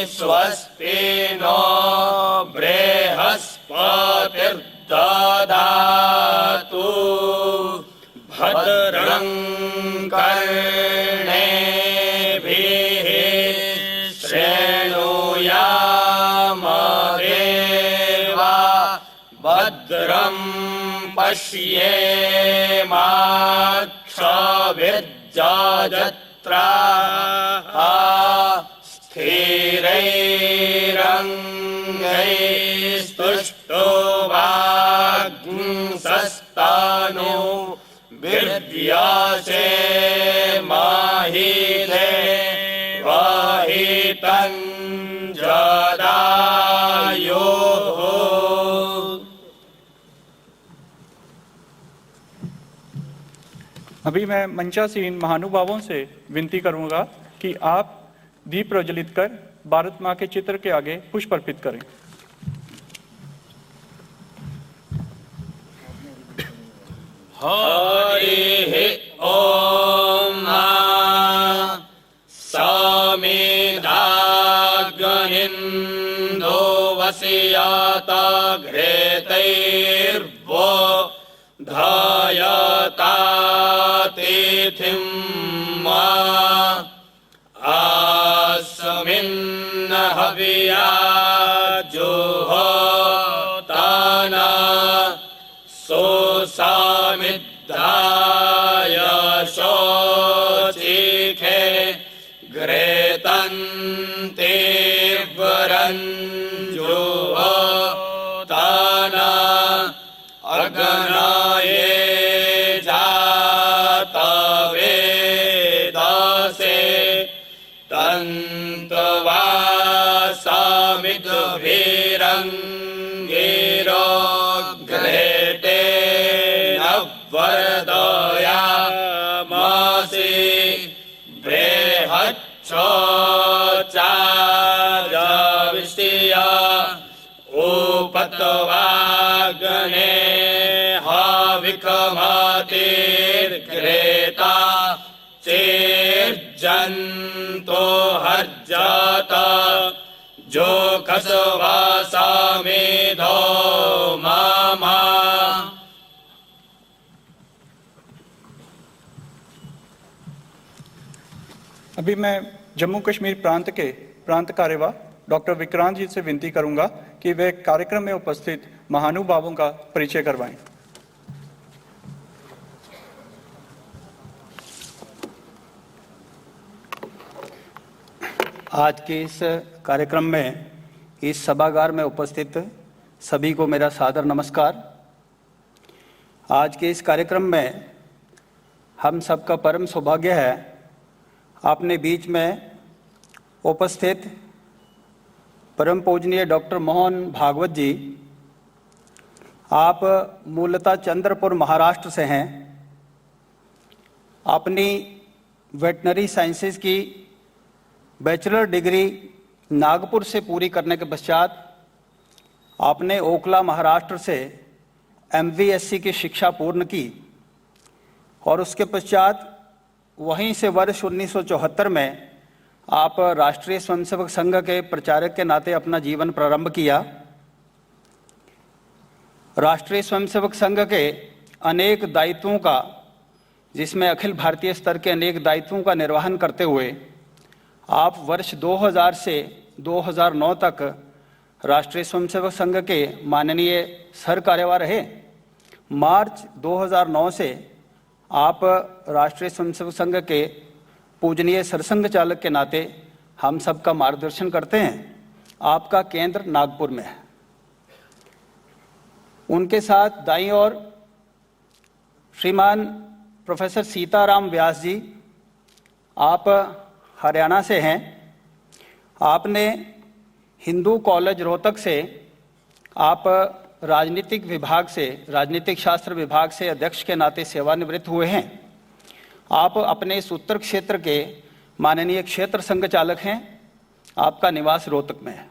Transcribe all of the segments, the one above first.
स्वस्ति नो बृहस्पतिर्दधातु भद्रं कर्णेभिः शृणुयाम देवा भद्रं पश्येमाक्षभिर्यजत्राः स्थिरैरङ्गैस्तुष्टुवाग्ंसस्तनु विद्यासे माहिते वाहितं जदायुः। अभी मैं मंचासीन महानुभावों से विनती करूंगा कि आप दीप प्रज्वलित कर भारत माँ के चित्र के आगे पुष्प अर्पित करें। हरि ओम समिधाग्निन्दो वस्याता घृतैर्वो धायता तिथिं मा आस्मिन् हविया जुहोताना सोसामिद्धाय शोचिखे घृतन्ते वरञ्जुहोताना अग्नाये जातवेदासे तन्तवासामिद्भिरङ्गिरो घृतेन वर्धयामासि बृहच्छोचारविष्टिया उपतवाग्ने हाविकमातिर्घृता चेर्जन्तो हर्जाता जो कसवासामेधो मामा। अभी मैं जम्मू कश्मीर प्रांत के प्रांत कार्यवाह डॉक्टर विक्रांत जी से विनती करूंगा कि वे कार्यक्रम में उपस्थित महानुभावों का परिचय करवाएं। आज के इस कार्यक्रम में इस सभागार में उपस्थित सभी को मेरा सादर नमस्कार। आज के इस कार्यक्रम में हम सबका परम सौभाग्य है अपने बीच में उपस्थित परम पूजनीय डॉक्टर मोहन भागवत जी। आप मूलतः चंद्रपुर महाराष्ट्र से हैं। अपनी वेटनरी साइंसेज की बैचलर डिग्री नागपुर से पूरी करने के पश्चात आपने ओखला महाराष्ट्र से MVSC की शिक्षा पूर्ण की और उसके पश्चात वहीं से वर्ष 1974 में आप राष्ट्रीय स्वयंसेवक संघ के प्रचारक के नाते अपना जीवन प्रारंभ किया। राष्ट्रीय स्वयंसेवक संघ के अनेक दायित्वों का, जिसमें अखिल भारतीय स्तर के अनेक दायित्वों का निर्वहन करते हुए आप वर्ष 2000 से 2009 तक राष्ट्रीय स्वयंसेवक संघ के माननीय सर कार्यवाह रहे। मार्च 2009 से आप राष्ट्रीय स्वयंसेवक संघ के पूजनीय सरसंघ चालक के नाते हम सबका मार्गदर्शन करते हैं। आपका केंद्र नागपुर में है। उनके साथ दाईं ओर श्रीमान प्रोफेसर सीताराम व्यास जी, आप हरियाणा से हैं। आपने हिंदू कॉलेज रोहतक से आप राजनीतिक विभाग से, राजनीतिक शास्त्र विभाग से अध्यक्ष के नाते सेवानिवृत्त हुए हैं। आप अपने इस उत्तर क्षेत्र के माननीय क्षेत्र संघ चालक हैं। आपका निवास रोहतक में है।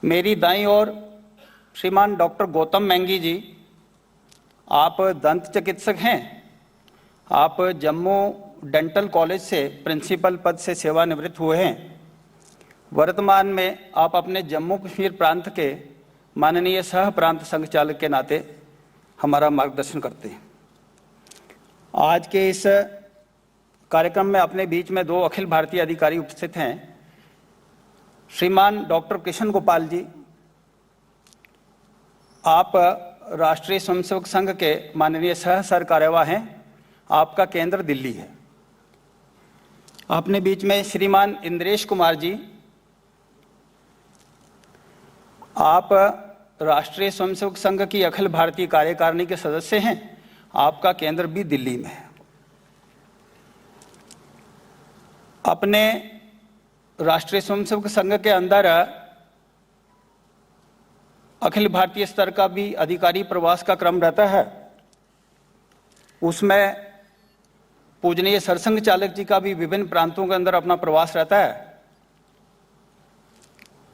मेरी दाईं ओर श्रीमान डॉक्टर गौतम मैंगी जी, आप दंत चिकित्सक हैं। आप जम्मू डेंटल कॉलेज से प्रिंसिपल पद से सेवानिवृत्त हुए हैं। वर्तमान में आप अपने जम्मू कश्मीर प्रांत के माननीय सह प्रांत संघचालक के नाते हमारा मार्गदर्शन करते हैं। आज के इस कार्यक्रम में अपने बीच में 2 अखिल भारतीय अधिकारी उपस्थित हैं। श्रीमान डॉक्टर कृष्ण गोपाल जी, आप राष्ट्रीय स्वयंसेवक संघ के माननीय सह कार्यवाह हैं। आपका केंद्र दिल्ली है। अपने बीच में श्रीमान इंद्रेश कुमार जी, आप राष्ट्रीय स्वयंसेवक संघ की अखिल भारतीय कार्यकारिणी के सदस्य हैं। आपका केंद्र भी दिल्ली में है। अपने राष्ट्रीय स्वयंसेवक संघ के अंदर अखिल भारतीय स्तर का भी अधिकारी प्रवास का क्रम रहता है। उसमें पूजनीय सरसंघ चालक जी का भी विभिन्न प्रांतों के अंदर अपना प्रवास रहता है।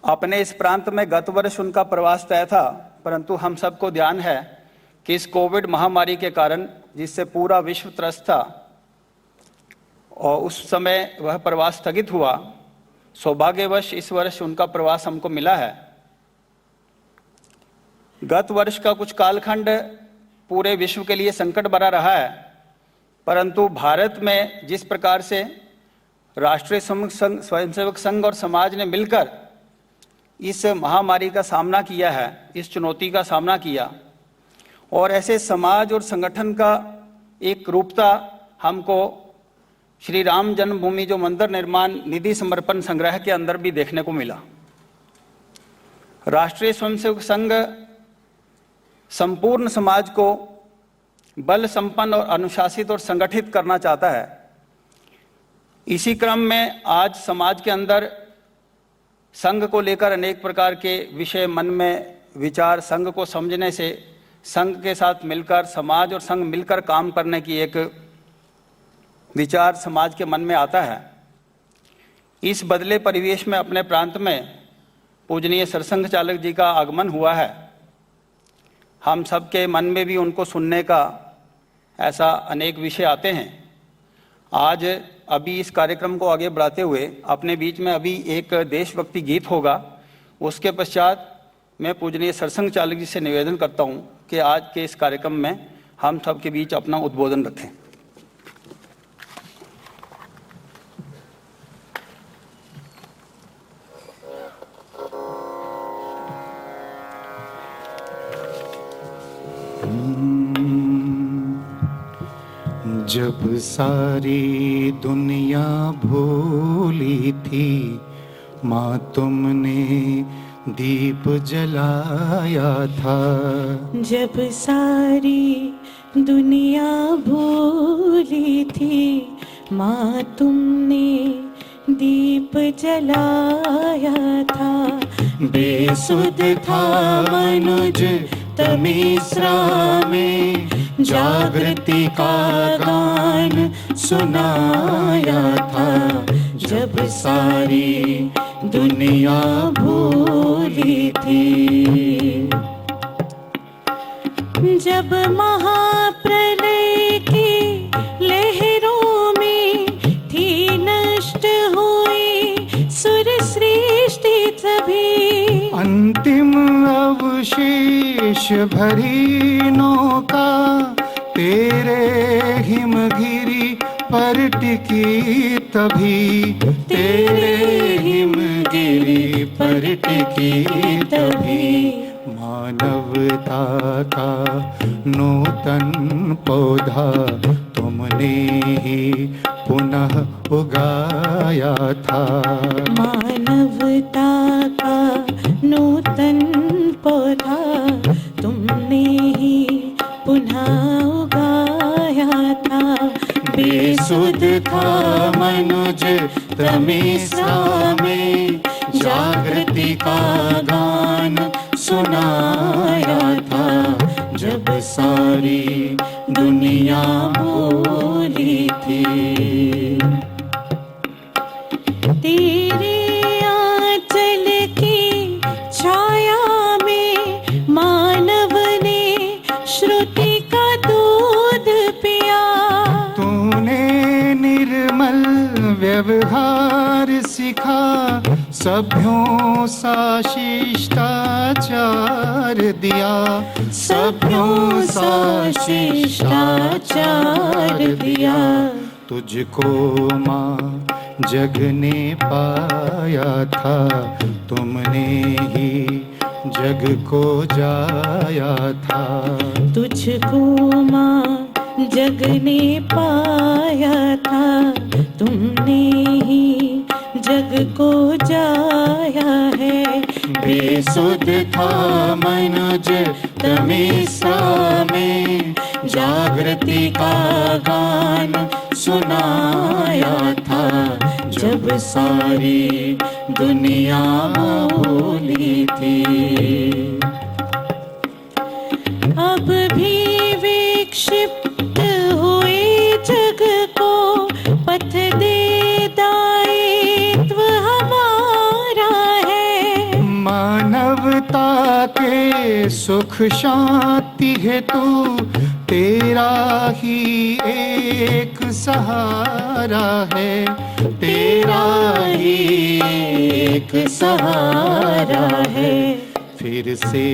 अपने इस प्रांत में गत वर्ष उनका प्रवास तय था, परंतु हम सबको ध्यान है कि इस कोविड महामारी के कारण, जिससे पूरा विश्व त्रस्त था, और उस समय वह प्रवास स्थगित हुआ। सौभाग्यवश इस वर्ष उनका प्रवास हमको मिला है। गत वर्ष का कुछ कालखंड पूरे विश्व के लिए संकट भरा रहा है, परंतु भारत में जिस प्रकार से राष्ट्रीय स्वयंसेवक संघ और समाज ने मिलकर इस महामारी का सामना किया है, इस चुनौती का सामना किया, और ऐसे समाज और संगठन का एक रूपता हमको श्री राम जन्मभूमि जो मंदिर निर्माण निधि समर्पण संग्रह के अंदर भी देखने को मिला। राष्ट्रीय स्वयंसेवक संघ संपूर्ण समाज को बल संपन्न और अनुशासित और संगठित करना चाहता है। इसी क्रम में आज समाज के अंदर संघ को लेकर अनेक प्रकार के विषय मन में विचार, संघ को समझने से संघ के साथ मिलकर, समाज और संघ मिलकर काम करने की एक विचार समाज के मन में आता है। इस बदले परिवेश में अपने प्रांत में पूजनीय सरसंघ चालक जी का आगमन हुआ है। हम सबके मन में भी उनको सुनने का ऐसा अनेक विषय आते हैं। आज अभी इस कार्यक्रम को आगे बढ़ाते हुए अपने बीच में अभी एक देशभक्ति गीत होगा। उसके पश्चात मैं पूजनीय सरसंघ चालक जी से निवेदन करता हूं कि आज के इस कार्यक्रम में हम सबके बीच अपना उद्बोधन रखें। जब सारी दुनिया भूली थी, माँ तुमने दीप जलाया था। जब सारी दुनिया भूली थी, माँ तुमने दीप जलाया था। बेसुध था मनुज तमिश्रा में, जागृति का गान सुनाया था। जब सारी दुनिया भूली थी, जब महाप्रलय की लहरों में थी नष्ट हुई सुर सृष्टि सभी, अंतिम अवशेष भरी नौका तेरे हिमगिरी पर टिकी तभी। तेरे हिमगिरी पर टिकी तभी। मानवता का नूतन पौधा तुमने ही पुनः उगाया था। मानवता का नूतन पौधा तुमने ही पुनः उगाया था। बेसुध था मनुज तमिश्रा में, जागृति का गान सुनाया था। जब सारी दुनिया भूली थी, तेरे आंचल की छाया में मानव ने श्रुति का दूध पिया। तूने व्यवहार सिखा, सभ्यों सा शिष्टाचार दिया, सभ्यों सा शिष्टाचार दिया। तुझको माँ जग ने पाया था, तुमने ही जग को जाया था। तुझको माँ जग ने पाया था, तुमने ही जग को जाया है। बेसुध था मनुज तमिश्रा में, जागृति का गान सुनाया था, जब सारी दुनिया भूली थी। अब भी विक्षिप्त हुए जग को पथ दे दायित्व हमारा है। मानवता के सुख शांति हेतु तेरा ही एक सहारा है, तेरा ही एक सहारा है। फिर से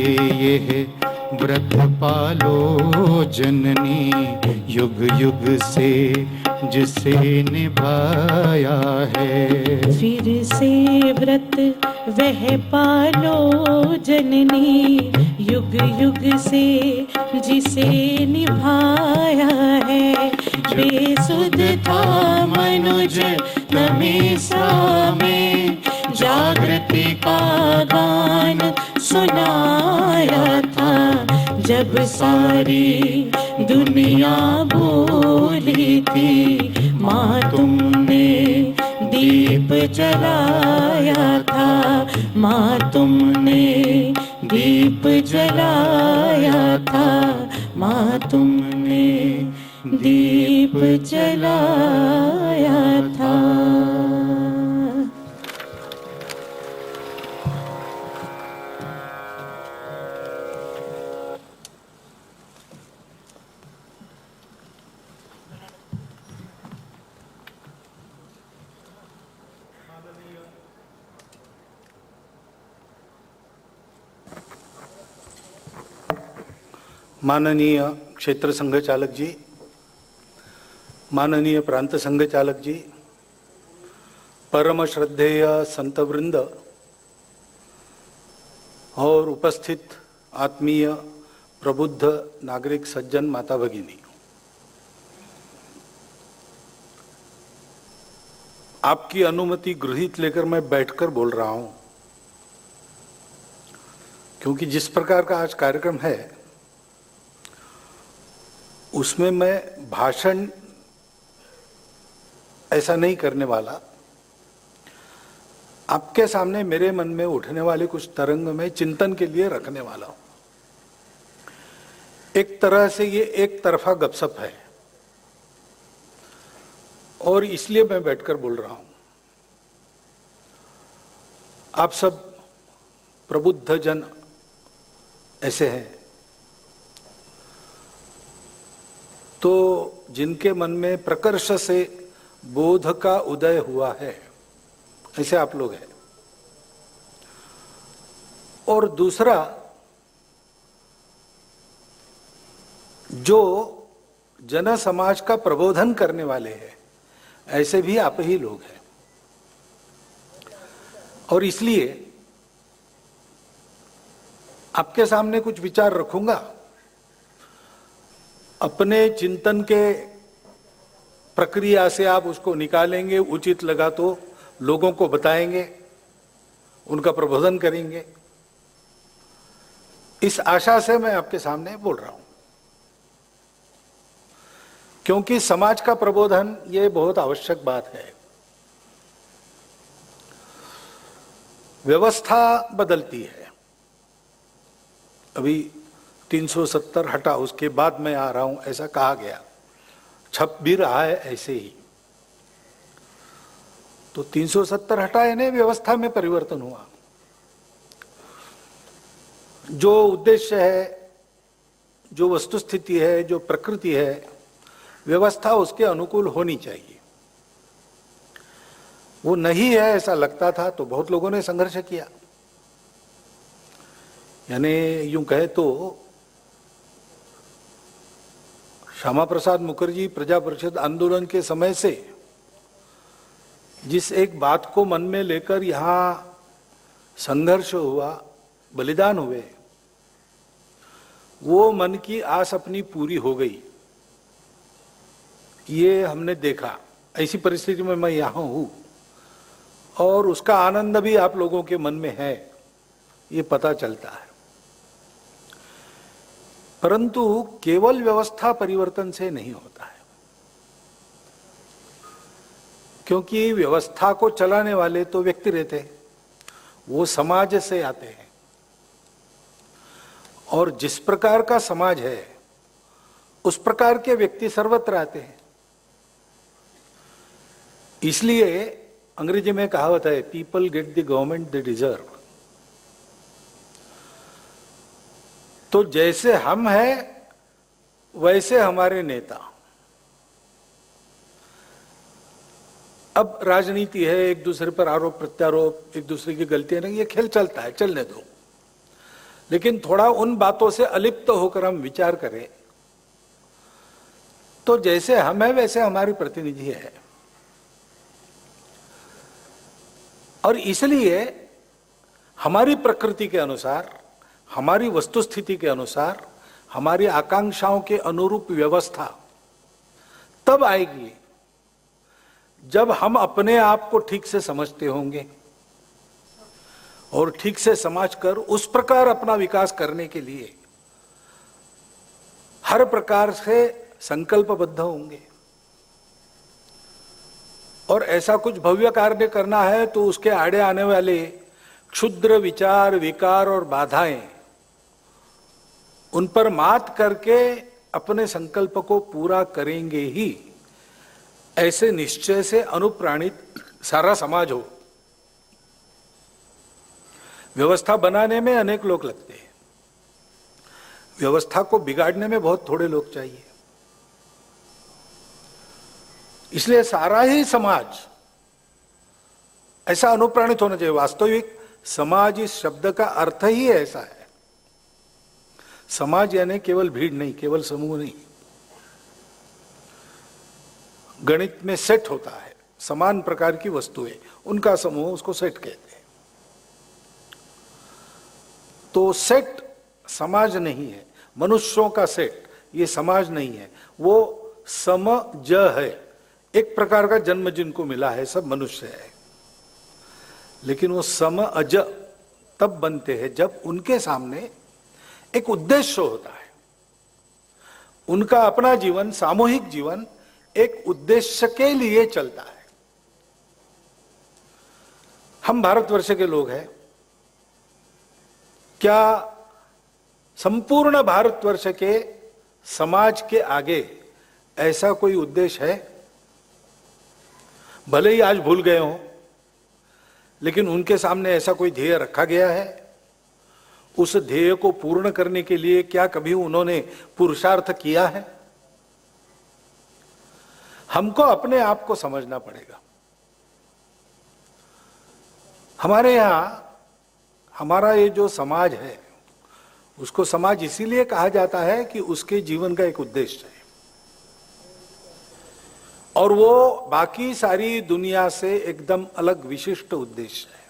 यह व्रत पालो जननी, युग युग से जिसे निभाया है। फिर से व्रत वह पालो जननी, युग युग से जिसे निभाया है। बेसुध था मनुज तमिश्रा में, जागृति का गान सुनाया था, जब सारी दुनिया भूली थी। माँ तुमने दीप जलाया था, माँ तुमने दीप जलाया था, माँ तुमने दीप जलाया था। माननीय क्षेत्र संघ चालक जी, माननीय प्रांत संघ चालक जी, परम श्रद्धेय संत वृंद और उपस्थित आत्मीय प्रबुद्ध नागरिक सज्जन माता भगिनी, आपकी अनुमति गृहीत लेकर मैं बैठकर बोल रहा हूं, क्योंकि जिस प्रकार का आज कार्यक्रम है उसमें मैं भाषण ऐसा नहीं करने वाला। आपके सामने मेरे मन में उठने वाले कुछ तरंग में चिंतन के लिए रखने वाला हूं। एक तरह से ये एक तरफा गपशप है और इसलिए मैं बैठकर बोल रहा हूं। आप सब प्रबुद्ध जन ऐसे हैं तो जिनके मन में प्रकर्ष से बोध का उदय हुआ है, ऐसे आप लोग हैं। और दूसरा, जो जन समाज का प्रबोधन करने वाले हैं, ऐसे भी आप ही लोग हैं। और इसलिए आपके सामने कुछ विचार रखूंगा, अपने चिंतन के प्रक्रिया से आप उसको निकालेंगे, उचित लगा तो लोगों को बताएंगे, उनका प्रबोधन करेंगे। इस आशा से मैं आपके सामने बोल रहा हूं, क्योंकि समाज का प्रबोधन ये बहुत आवश्यक बात है। व्यवस्था बदलती है, अभी 370 हटा, उसके बाद मैं आ रहा हूं, ऐसा कहा गया, छप भी रहा है ऐसे ही। तो 370 हटा यानी व्यवस्था में परिवर्तन हुआ। जो उद्देश्य है, जो वस्तुस्थिति है, जो प्रकृति है, व्यवस्था उसके अनुकूल होनी चाहिए। वो नहीं है ऐसा लगता था तो बहुत लोगों ने संघर्ष किया। यानी यूं कहे तो श्यामा प्रसाद मुखर्जी प्रजा परिषद आंदोलन के समय से जिस एक बात को मन में लेकर यहां संघर्ष हुआ, बलिदान हुए, वो मन की आस अपनी पूरी हो गई। ये हमने देखा। ऐसी परिस्थिति में मैं यहां हूं और उसका आनंद भी आप लोगों के मन में है, ये पता चलता है। परंतु केवल व्यवस्था परिवर्तन से नहीं होता है, क्योंकि व्यवस्था को चलाने वाले तो व्यक्ति रहते हैं, वो समाज से आते हैं, और जिस प्रकार का समाज है उस प्रकार के व्यक्ति सर्वत्र आते हैं। इसलिए अंग्रेजी में कहावत है, people get the government they deserve. तो जैसे हम हैं वैसे हमारे नेता। अब राजनीति है, एक दूसरे पर आरोप प्रत्यारोप, एक दूसरे की गलतियां नहीं, ये खेल चलता है, चलने दो। लेकिन थोड़ा उन बातों से अलिप्त होकर हम विचार करें तो जैसे हम हैं वैसे हमारी प्रतिनिधि है। और इसलिए हमारी प्रकृति के अनुसार, हमारी वस्तुस्थिति के अनुसार, हमारी आकांक्षाओं के अनुरूप व्यवस्था तब आएगी जब हम अपने आप को ठीक से समझते होंगे और ठीक से समझकर उस प्रकार अपना विकास करने के लिए हर प्रकार से संकल्पबद्ध होंगे। और ऐसा कुछ भव्य कार्य करना है तो उसके आड़े आने वाले क्षुद्र विचार, विकार और बाधाएं, उन पर मात करके अपने संकल्प को पूरा करेंगे ही, ऐसे निश्चय से अनुप्राणित सारा समाज हो। व्यवस्था बनाने में अनेक लोग लगते हैं, व्यवस्था को बिगाड़ने में बहुत थोड़े लोग चाहिए। इसलिए सारा ही समाज ऐसा अनुप्राणित होना चाहिए। वास्तविक समाज इस शब्द का अर्थ ही ऐसा है। समाज यानी केवल भीड़ नहीं, केवल समूह नहीं। गणित में सेट होता है, समान प्रकार की वस्तुएं, उनका समूह, उसको सेट कहते हैं। तो सेट समाज नहीं है, मनुष्यों का सेट ये समाज नहीं है, वो समज है। एक प्रकार का जन्म जिनको मिला है, सब मनुष्य है, लेकिन वो समअज तब बनते हैं जब उनके सामने एक उद्देश्य होता है। उनका अपना जीवन, सामूहिक जीवन एक उद्देश्य के लिए चलता है। हम भारतवर्ष के लोग हैं, क्या संपूर्ण भारतवर्ष के समाज के आगे ऐसा कोई उद्देश्य है? भले ही आज भूल गए हों, लेकिन उनके सामने ऐसा कोई ध्येय रखा गया है? उस ध्येय को पूर्ण करने के लिए क्या कभी उन्होंने पुरुषार्थ किया है? हमको अपने आप को समझना पड़ेगा। हमारे यहां हमारा ये जो समाज है, उसको समाज इसीलिए कहा जाता है कि उसके जीवन का एक उद्देश्य है, और वो बाकी सारी दुनिया से एकदम अलग विशिष्ट उद्देश्य है।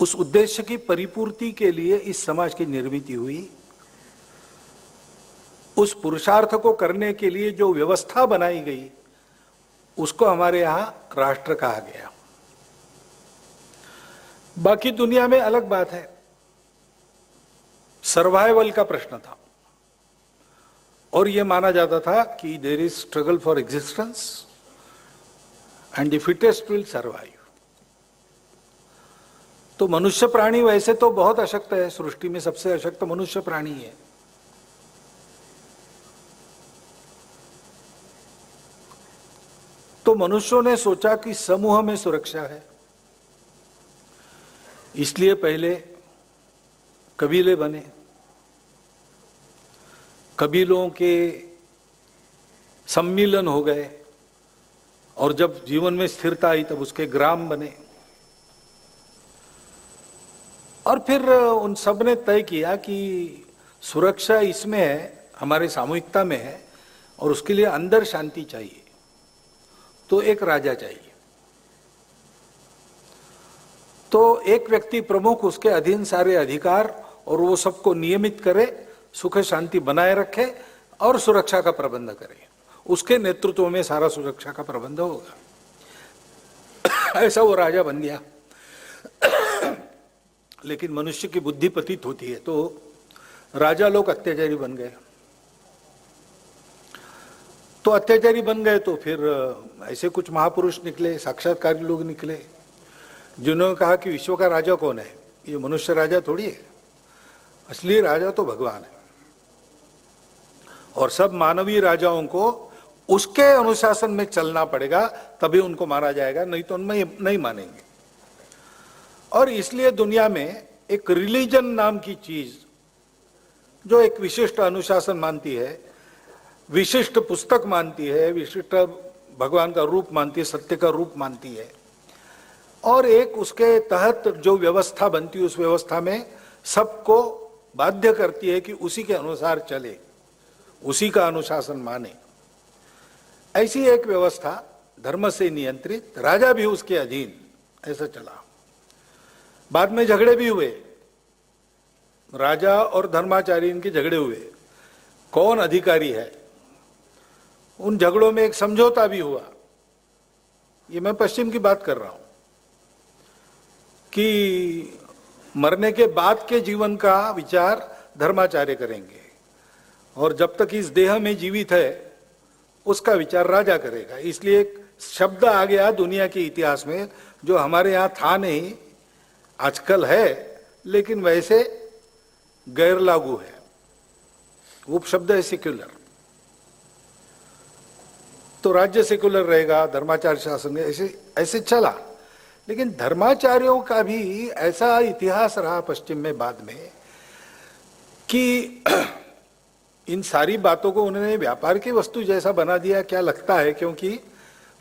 उस उद्देश्य की परिपूर्ति के लिए इस समाज की निर्मित हुई। उस पुरुषार्थ को करने के लिए जो व्यवस्था बनाई गई, उसको हमारे यहां राष्ट्र कहा गया। बाकी दुनिया में अलग बात है, सर्वाइवल का प्रश्न था, और यह माना जाता था कि there is struggle for existence and the fittest will survive. तो मनुष्य प्राणी वैसे तो बहुत अशक्त है, सृष्टि में सबसे अशक्त मनुष्य प्राणी है। तो मनुष्यों ने सोचा कि समूह में सुरक्षा है, इसलिए पहले कबीले बने, कबीलों के सम्मिलन हो गए, और जब जीवन में स्थिरता आई तब उसके ग्राम बने। और फिर उन सब ने तय किया कि सुरक्षा इसमें है, हमारे सामूहिकता में है, और उसके लिए अंदर शांति चाहिए, तो एक राजा चाहिए। तो एक व्यक्ति प्रमुख, उसके अधीन सारे अधिकार, और वो सबको नियमित करे, सुख शांति बनाए रखे और सुरक्षा का प्रबंध करे। उसके नेतृत्व में सारा सुरक्षा का प्रबंध होगा। ऐसा वो राजा बन गया। लेकिन मनुष्य की बुद्धि पतित होती है, तो राजा लोग अत्याचारी बन गए। तो अत्याचारी बन गए तो फिर ऐसे कुछ महापुरुष निकले, साक्षात्कारी लोग निकले, जिन्होंने कहा कि विश्व का राजा कौन है? ये मनुष्य राजा थोड़ी है, असली राजा तो भगवान है। और सब मानवीय राजाओं को उसके अनुशासन में चलना पड़ेगा, तभी उनको मारा जाएगा, नहीं तो उनमें नहीं मानेंगे। और इसलिए दुनिया में एक रिलीजन नाम की चीज, जो एक विशिष्ट अनुशासन मानती है, विशिष्ट पुस्तक मानती है, विशिष्ट भगवान का रूप मानती है, सत्य का रूप मानती है, और एक उसके तहत जो व्यवस्था बनती है, उस व्यवस्था में सबको बाध्य करती है कि उसी के अनुसार चले, उसी का अनुशासन माने। ऐसी एक व्यवस्था धर्म से नियंत्रित, राजा भी उसके अधीन, ऐसा चला। बाद में झगड़े भी हुए, राजा और धर्माचारी इनके झगड़े हुए, कौन अधिकारी है। उन झगड़ों में एक समझौता भी हुआ, ये मैं पश्चिम की बात कर रहा हूं, कि मरने के बाद के जीवन का विचार धर्माचार्य करेंगे, और जब तक इस देह में जीवित है उसका विचार राजा करेगा। इसलिए एक शब्द आ गया दुनिया के इतिहास में, जो हमारे यहाँ था नहीं, आजकल है, लेकिन वैसे गैर लागू है। वो शब्द है सेक्युलर। तो राज्य सेक्युलर रहेगा, धर्माचार्य शासन, ऐसे ऐसे चला। लेकिन धर्माचार्यों का भी ऐसा इतिहास रहा पश्चिम में बाद में, कि इन सारी बातों को उन्होंने व्यापार की वस्तु जैसा बना दिया। क्या लगता है, क्योंकि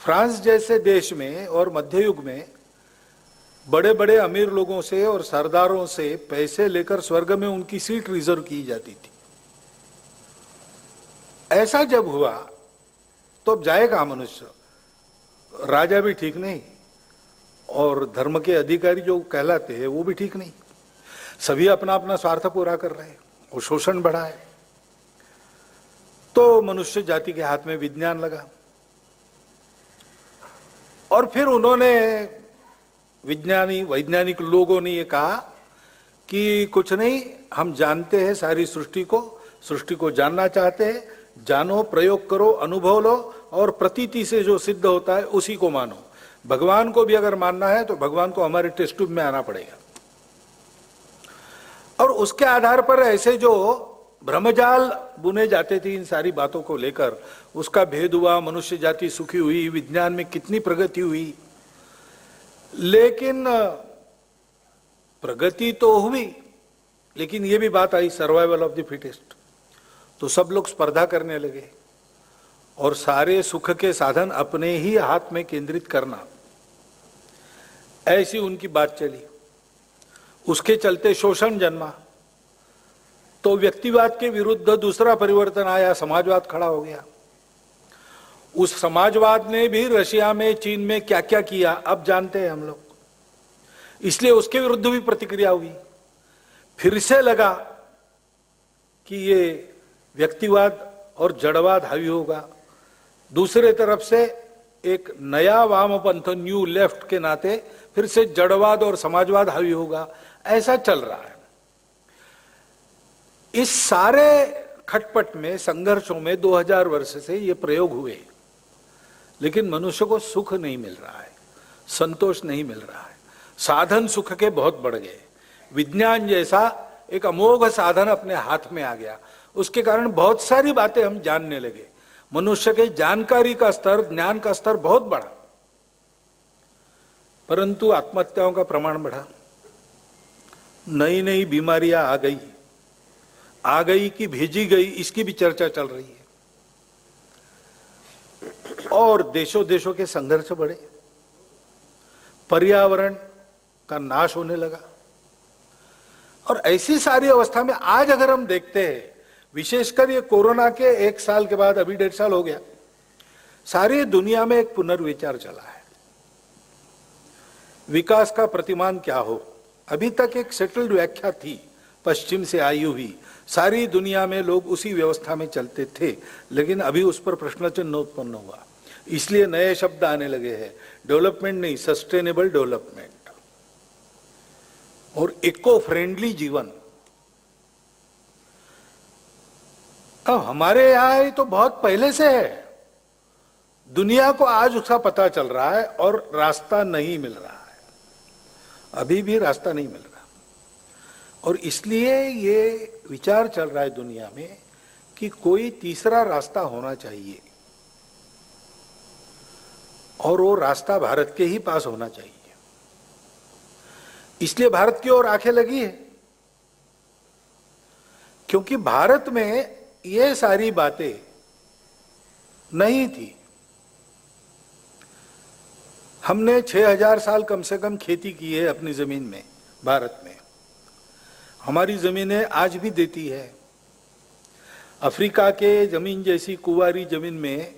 फ्रांस जैसे देश में और मध्य युग में बड़े बड़े अमीर लोगों से और सरदारों से पैसे लेकर स्वर्ग में उनकी सीट रिजर्व की जाती थी। ऐसा जब हुआ तो अब जाएगा मनुष्य, राजा भी ठीक नहीं और धर्म के अधिकारी जो कहलाते हैं वो भी ठीक नहीं। सभी अपना अपना स्वार्थ पूरा कर रहे हैं और शोषण बढ़ा है। तो मनुष्य जाति के हाथ में विज्ञान लगा, और फिर उन्होंने वैज्ञानिक लोगों ने ये कहा कि कुछ नहीं, हम जानते हैं सारी सृष्टि को जानना चाहते हैं, जानो, प्रयोग करो, अनुभव लो, और प्रतीति से जो सिद्ध होता है उसी को मानो। भगवान को भी अगर मानना है तो भगवान को हमारे टेस्ट ट्यूब में आना पड़ेगा। और उसके आधार पर ऐसे जो भ्रमजाल बुने जाते थे इन सारी बातों को लेकर, उसका भेद हुआ, मनुष्य जाति सुखी हुई, विज्ञान में कितनी प्रगति हुई। लेकिन प्रगति तो हुई, लेकिन ये भी बात आई सर्वाइवल ऑफ द फिटेस्ट। तो सब लोग स्पर्धा करने लगे और सारे सुख के साधन अपने ही हाथ में केंद्रित करना, ऐसी उनकी बात चली। उसके चलते शोषण जन्मा। तो व्यक्तिवाद के विरुद्ध दूसरा परिवर्तन आया, समाजवाद खड़ा हो गया। उस समाजवाद ने भी रशिया में, चीन में क्या क्या किया अब जानते हैं हम लोग, इसलिए उसके विरुद्ध भी प्रतिक्रिया हुई। फिर से लगा कि ये व्यक्तिवाद और जड़वाद हावी होगा। दूसरे तरफ से एक नया वामपंथ, न्यू लेफ्ट के नाते फिर से जड़वाद और समाजवाद हावी होगा। ऐसा चल रहा है। इस सारे खटपट में, संघर्षों में 2000 वर्ष से ये प्रयोग हुए, लेकिन मनुष्य को सुख नहीं मिल रहा है, संतोष नहीं मिल रहा है। साधन सुख के बहुत बढ़ गए। विज्ञान जैसा एक अमोघ साधन अपने हाथ में आ गया, उसके कारण बहुत सारी बातें हम जानने लगे। मनुष्य के जानकारी का स्तर, ज्ञान का स्तर बहुत बढ़ा, परंतु आत्महत्याओं का प्रमाण बढ़ा। नई नई बीमारियां आ गई कि भेजी गई, इसकी भी चर्चा चल रही है। और देशों देशों के संघर्ष बढ़े, पर्यावरण का नाश होने लगा। और ऐसी सारी अवस्था में आज अगर हम देखते हैं, विशेषकर ये कोरोना के 1 साल के बाद, अभी 1.5 साल हो गया, सारी दुनिया में एक पुनर्विचार चला है। विकास का प्रतिमान क्या हो, अभी तक एक सेटल्ड व्याख्या थी, पश्चिम से आई हुई, सारी दुनिया में लोग उसी व्यवस्था में चलते थे, लेकिन अभी उस पर प्रश्न चिन्ह उत्पन्न हुआ। इसलिए नए शब्द आने लगे हैं, डेवलपमेंट नहीं, सस्टेनेबल डेवलपमेंट और इको फ्रेंडली जीवन। अब हमारे यहां ये तो बहुत पहले से है, दुनिया को आज उसका पता चल रहा है और रास्ता नहीं मिल रहा है, अभी भी रास्ता नहीं मिल रहा। और इसलिए ये विचार चल रहा है दुनिया में कि कोई तीसरा रास्ता होना चाहिए, और वो रास्ता भारत के ही पास होना चाहिए। इसलिए भारत की ओर आंखें लगी है, क्योंकि भारत में ये सारी बातें नहीं थी। हमने 6000 साल कम से कम खेती की है अपनी जमीन में, भारत में। हमारी जमीनें आज भी देती है। अफ्रीका के जमीन जैसी कुंवारी जमीन में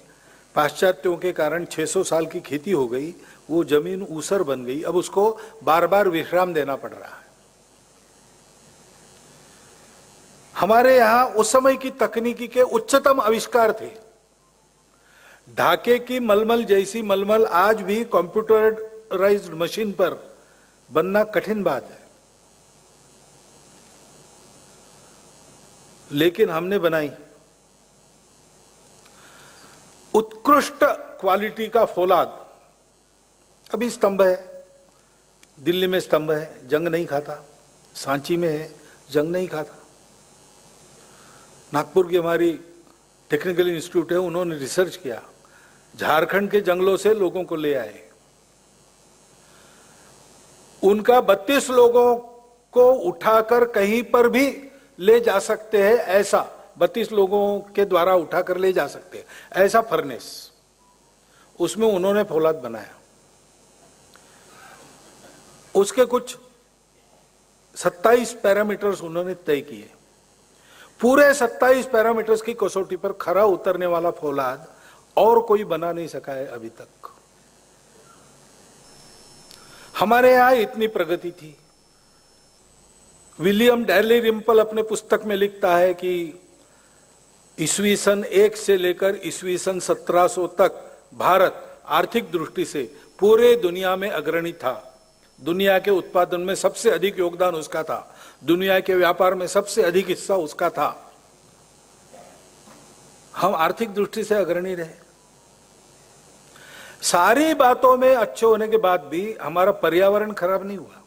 पाश्चात्यों के कारण 600 साल की खेती हो गई, वो जमीन ऊसर बन गई, अब उसको बार बार विश्राम देना पड़ रहा है। हमारे यहां उस समय की तकनीकी के उच्चतम आविष्कार थे। ढाके की मलमल जैसी मलमल आज भी कंप्यूटराइज्ड मशीन पर बनना कठिन बात है, लेकिन हमने बनाई। उत्कृष्ट क्वालिटी का फौलाद, अभी स्तंभ है, दिल्ली में स्तंभ है, जंग नहीं खाता। सांची में है, जंग नहीं खाता। नागपुर की हमारी टेक्निकल इंस्टीट्यूट है, उन्होंने रिसर्च किया, झारखंड के जंगलों से लोगों को ले आए, उनका 32 लोगों को उठाकर कहीं पर भी ले जा सकते हैं, ऐसा 32 लोगों के द्वारा उठाकर ले जा सकते हैं, ऐसा फर्नेस, उसमें उन्होंने फौलाद बनाया। उसके कुछ 27 पैरामीटर्स उन्होंने तय किए। पूरे 27 पैरामीटर्स की कसौटी पर खरा उतरने वाला फौलाद और कोई बना नहीं सका है अभी तक। हमारे यहां इतनी प्रगति थी। विलियम डैली रिम्पल अपने पुस्तक में लिखता है कि ईस्वी सन 1 से लेकर ईस्वी सन 1700 तक भारत आर्थिक दृष्टि से पूरे दुनिया में अग्रणी था। दुनिया के उत्पादन में सबसे अधिक योगदान उसका था, दुनिया के व्यापार में सबसे अधिक हिस्सा उसका था। हम आर्थिक दृष्टि से अग्रणी रहे। सारी बातों में अच्छे होने के बाद भी हमारा पर्यावरण खराब नहीं हुआ।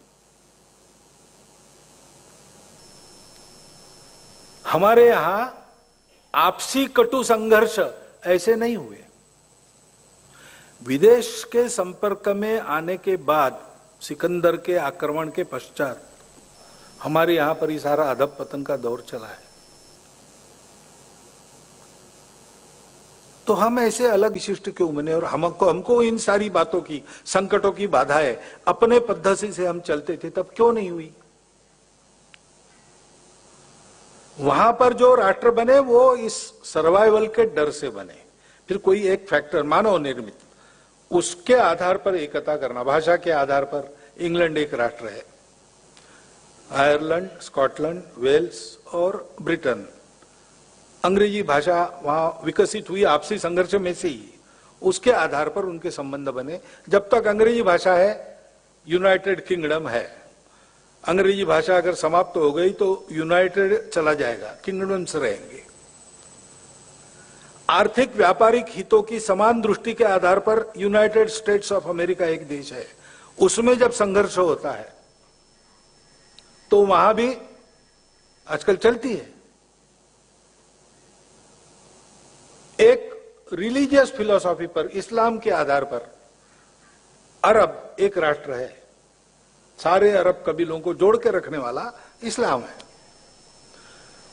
हमारे यहां आपसी कटु संघर्ष ऐसे नहीं हुए। विदेश के संपर्क में आने के बाद, सिकंदर के आक्रमण के पश्चात हमारे यहां पर ही सारा अधपतन का दौर चला है। तो हम ऐसे अलग विशिष्ट क्यों बने, और हमको इन सारी बातों की, संकटों की बाधाएं अपने पद्धति से हम चलते थे, तब क्यों नहीं हुई? वहां पर जो राष्ट्र बने वो इस सर्वाइवल के डर से बने। फिर कोई एक फैक्टर मानव निर्मित, उसके आधार पर एकता करना। भाषा के आधार पर इंग्लैंड एक राष्ट्र है, आयरलैंड, स्कॉटलैंड, वेल्स और ब्रिटेन। अंग्रेजी भाषा वहां विकसित हुई आपसी संघर्ष में से ही, उसके आधार पर उनके संबंध बने। जब तक अंग्रेजी भाषा है, यूनाइटेड किंगडम है। अंग्रेजी भाषा अगर समाप्त हो गई तो यूनाइटेड चला जाएगा, किंगडम्स रहेंगे। आर्थिक व्यापारिक हितों की समान दृष्टि के आधार पर यूनाइटेड स्टेट्स ऑफ अमेरिका एक देश है, उसमें जब संघर्ष होता है तो वहां भी आजकल चलती है। एक रिलीजियस फिलॉसफी पर, इस्लाम के आधार पर अरब एक राष्ट्र है, सारे अरब कबीलों को जोड़ के रखने वाला इस्लाम है।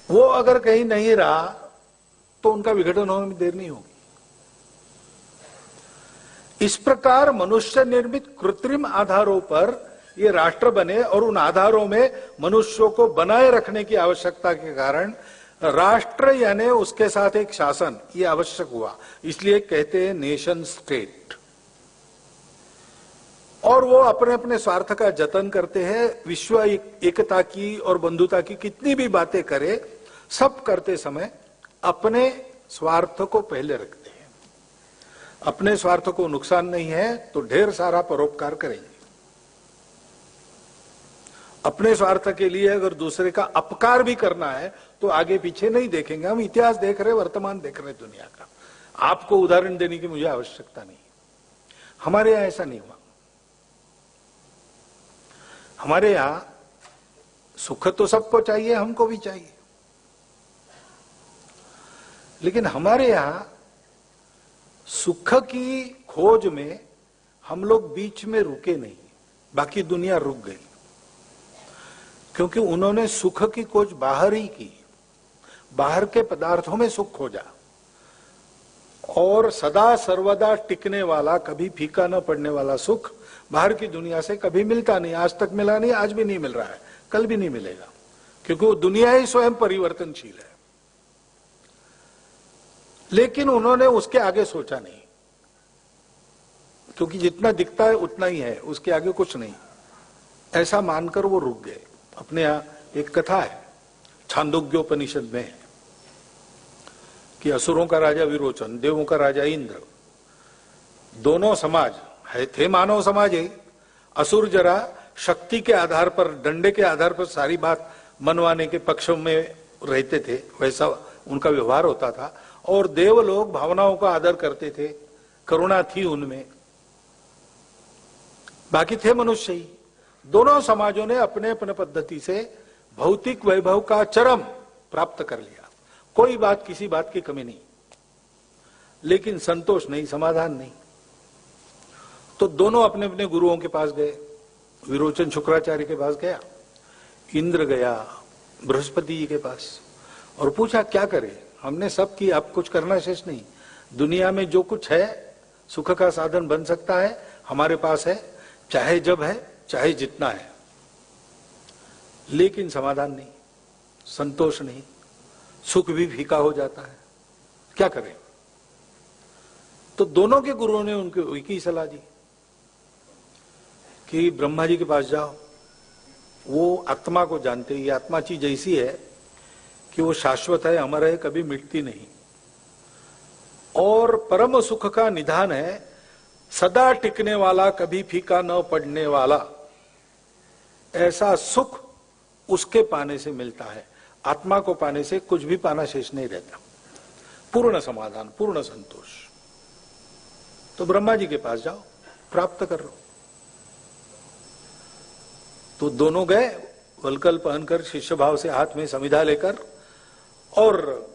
वो अगर कहीं नहीं रहा तो उनका विघटन होने में देर नहीं होगी। इस प्रकार मनुष्य निर्मित कृत्रिम आधारों पर ये राष्ट्र बने और उन आधारों में मनुष्यों को बनाए रखने की आवश्यकता के कारण राष्ट्र यानी उसके साथ एक शासन ये आवश्यक हुआ, इसलिए कहते हैं नेशन स्टेट। और वो अपने अपने स्वार्थ का जतन करते हैं, विश्व एकता की और बंधुता की कितनी भी बातें करे, सब करते समय अपने स्वार्थ को पहले रखते हैं। अपने स्वार्थ को नुकसान नहीं है तो ढेर सारा परोपकार करेंगे। अपने स्वार्थ के लिए अगर दूसरे का अपकार भी करना है तो आगे पीछे नहीं देखेंगे। हम इतिहास देख रहे, वर्तमान देख रहे दुनिया का। आपको उदाहरण देने की मुझे आवश्यकता नहीं। हमारे यहां ऐसा नहीं हुआ। हमारे यहां सुख तो सबको चाहिए, हमको भी चाहिए, लेकिन हमारे यहां सुख की खोज में हम लोग बीच में रुके नहीं, बाकी दुनिया रुक गई, क्योंकि उन्होंने सुख की खोज बाहर ही की, बाहर के पदार्थों में सुख खोजा। और सदा सर्वदा टिकने वाला, कभी फीका न पड़ने वाला सुख बाहर की दुनिया से कभी मिलता नहीं। आज तक मिला नहीं, आज भी नहीं मिल रहा है, कल भी नहीं मिलेगा, क्योंकि वो दुनिया ही स्वयं परिवर्तनशील है। लेकिन उन्होंने उसके आगे सोचा नहीं, क्योंकि जितना दिखता है उतना ही है, उसके आगे कुछ नहीं, ऐसा मानकर वो रुक गए। अपने यहां एक कथा है छांदोग्योपनिषद में है कि असुरों का राजा विरोचन, देवों का राजा इंद्र, दोनों समाज है, थे मानव समाज है। असुर जरा शक्ति के आधार पर, डंडे के आधार पर सारी बात मनवाने के पक्ष में रहते थे, वैसा उनका व्यवहार होता था। और देव लोग भावनाओं का आदर करते थे, करुणा थी उनमें, बाकी थे मनुष्य ही। दोनों समाजों ने अपने अपने पद्धति से भौतिक वैभव का चरम प्राप्त कर लिया, कोई बात किसी बात की कमी नहीं, लेकिन संतोष नहीं, समाधान नहीं। तो दोनों अपने अपने गुरुओं के पास गए। विरोचन शुक्राचार्य के पास गया, इंद्र गया बृहस्पति जी के पास, और पूछा क्या करें, हमने सब की, आप कुछ करना शेष नहीं। दुनिया में जो कुछ है सुख का साधन बन सकता है, हमारे पास है, चाहे जब है चाहे जितना है, लेकिन समाधान नहीं, संतोष नहीं, सुख भी फीका हो जाता है, क्या करें। तो दोनों के गुरुओं ने उनको एक ही सलाह दी कि ब्रह्मा जी के पास जाओ, वो आत्मा को जानते। ये आत्मा चीज ऐसी है कि वो शाश्वत है, अमर है, कभी मिटती नहीं, और परम सुख का निधान है, सदा टिकने वाला, कभी फीका न पड़ने वाला। ऐसा सुख उसके पाने से मिलता है, आत्मा को पाने से कुछ भी पाना शेष नहीं रहता। पूर्ण समाधान, पूर्ण संतोष। तो ब्रह्मा जी के पास जाओ, प्राप्त कर लो। तो दोनों गए, वलकल पहनकर, शिष्य भाव से हाथ में समिधा लेकर, और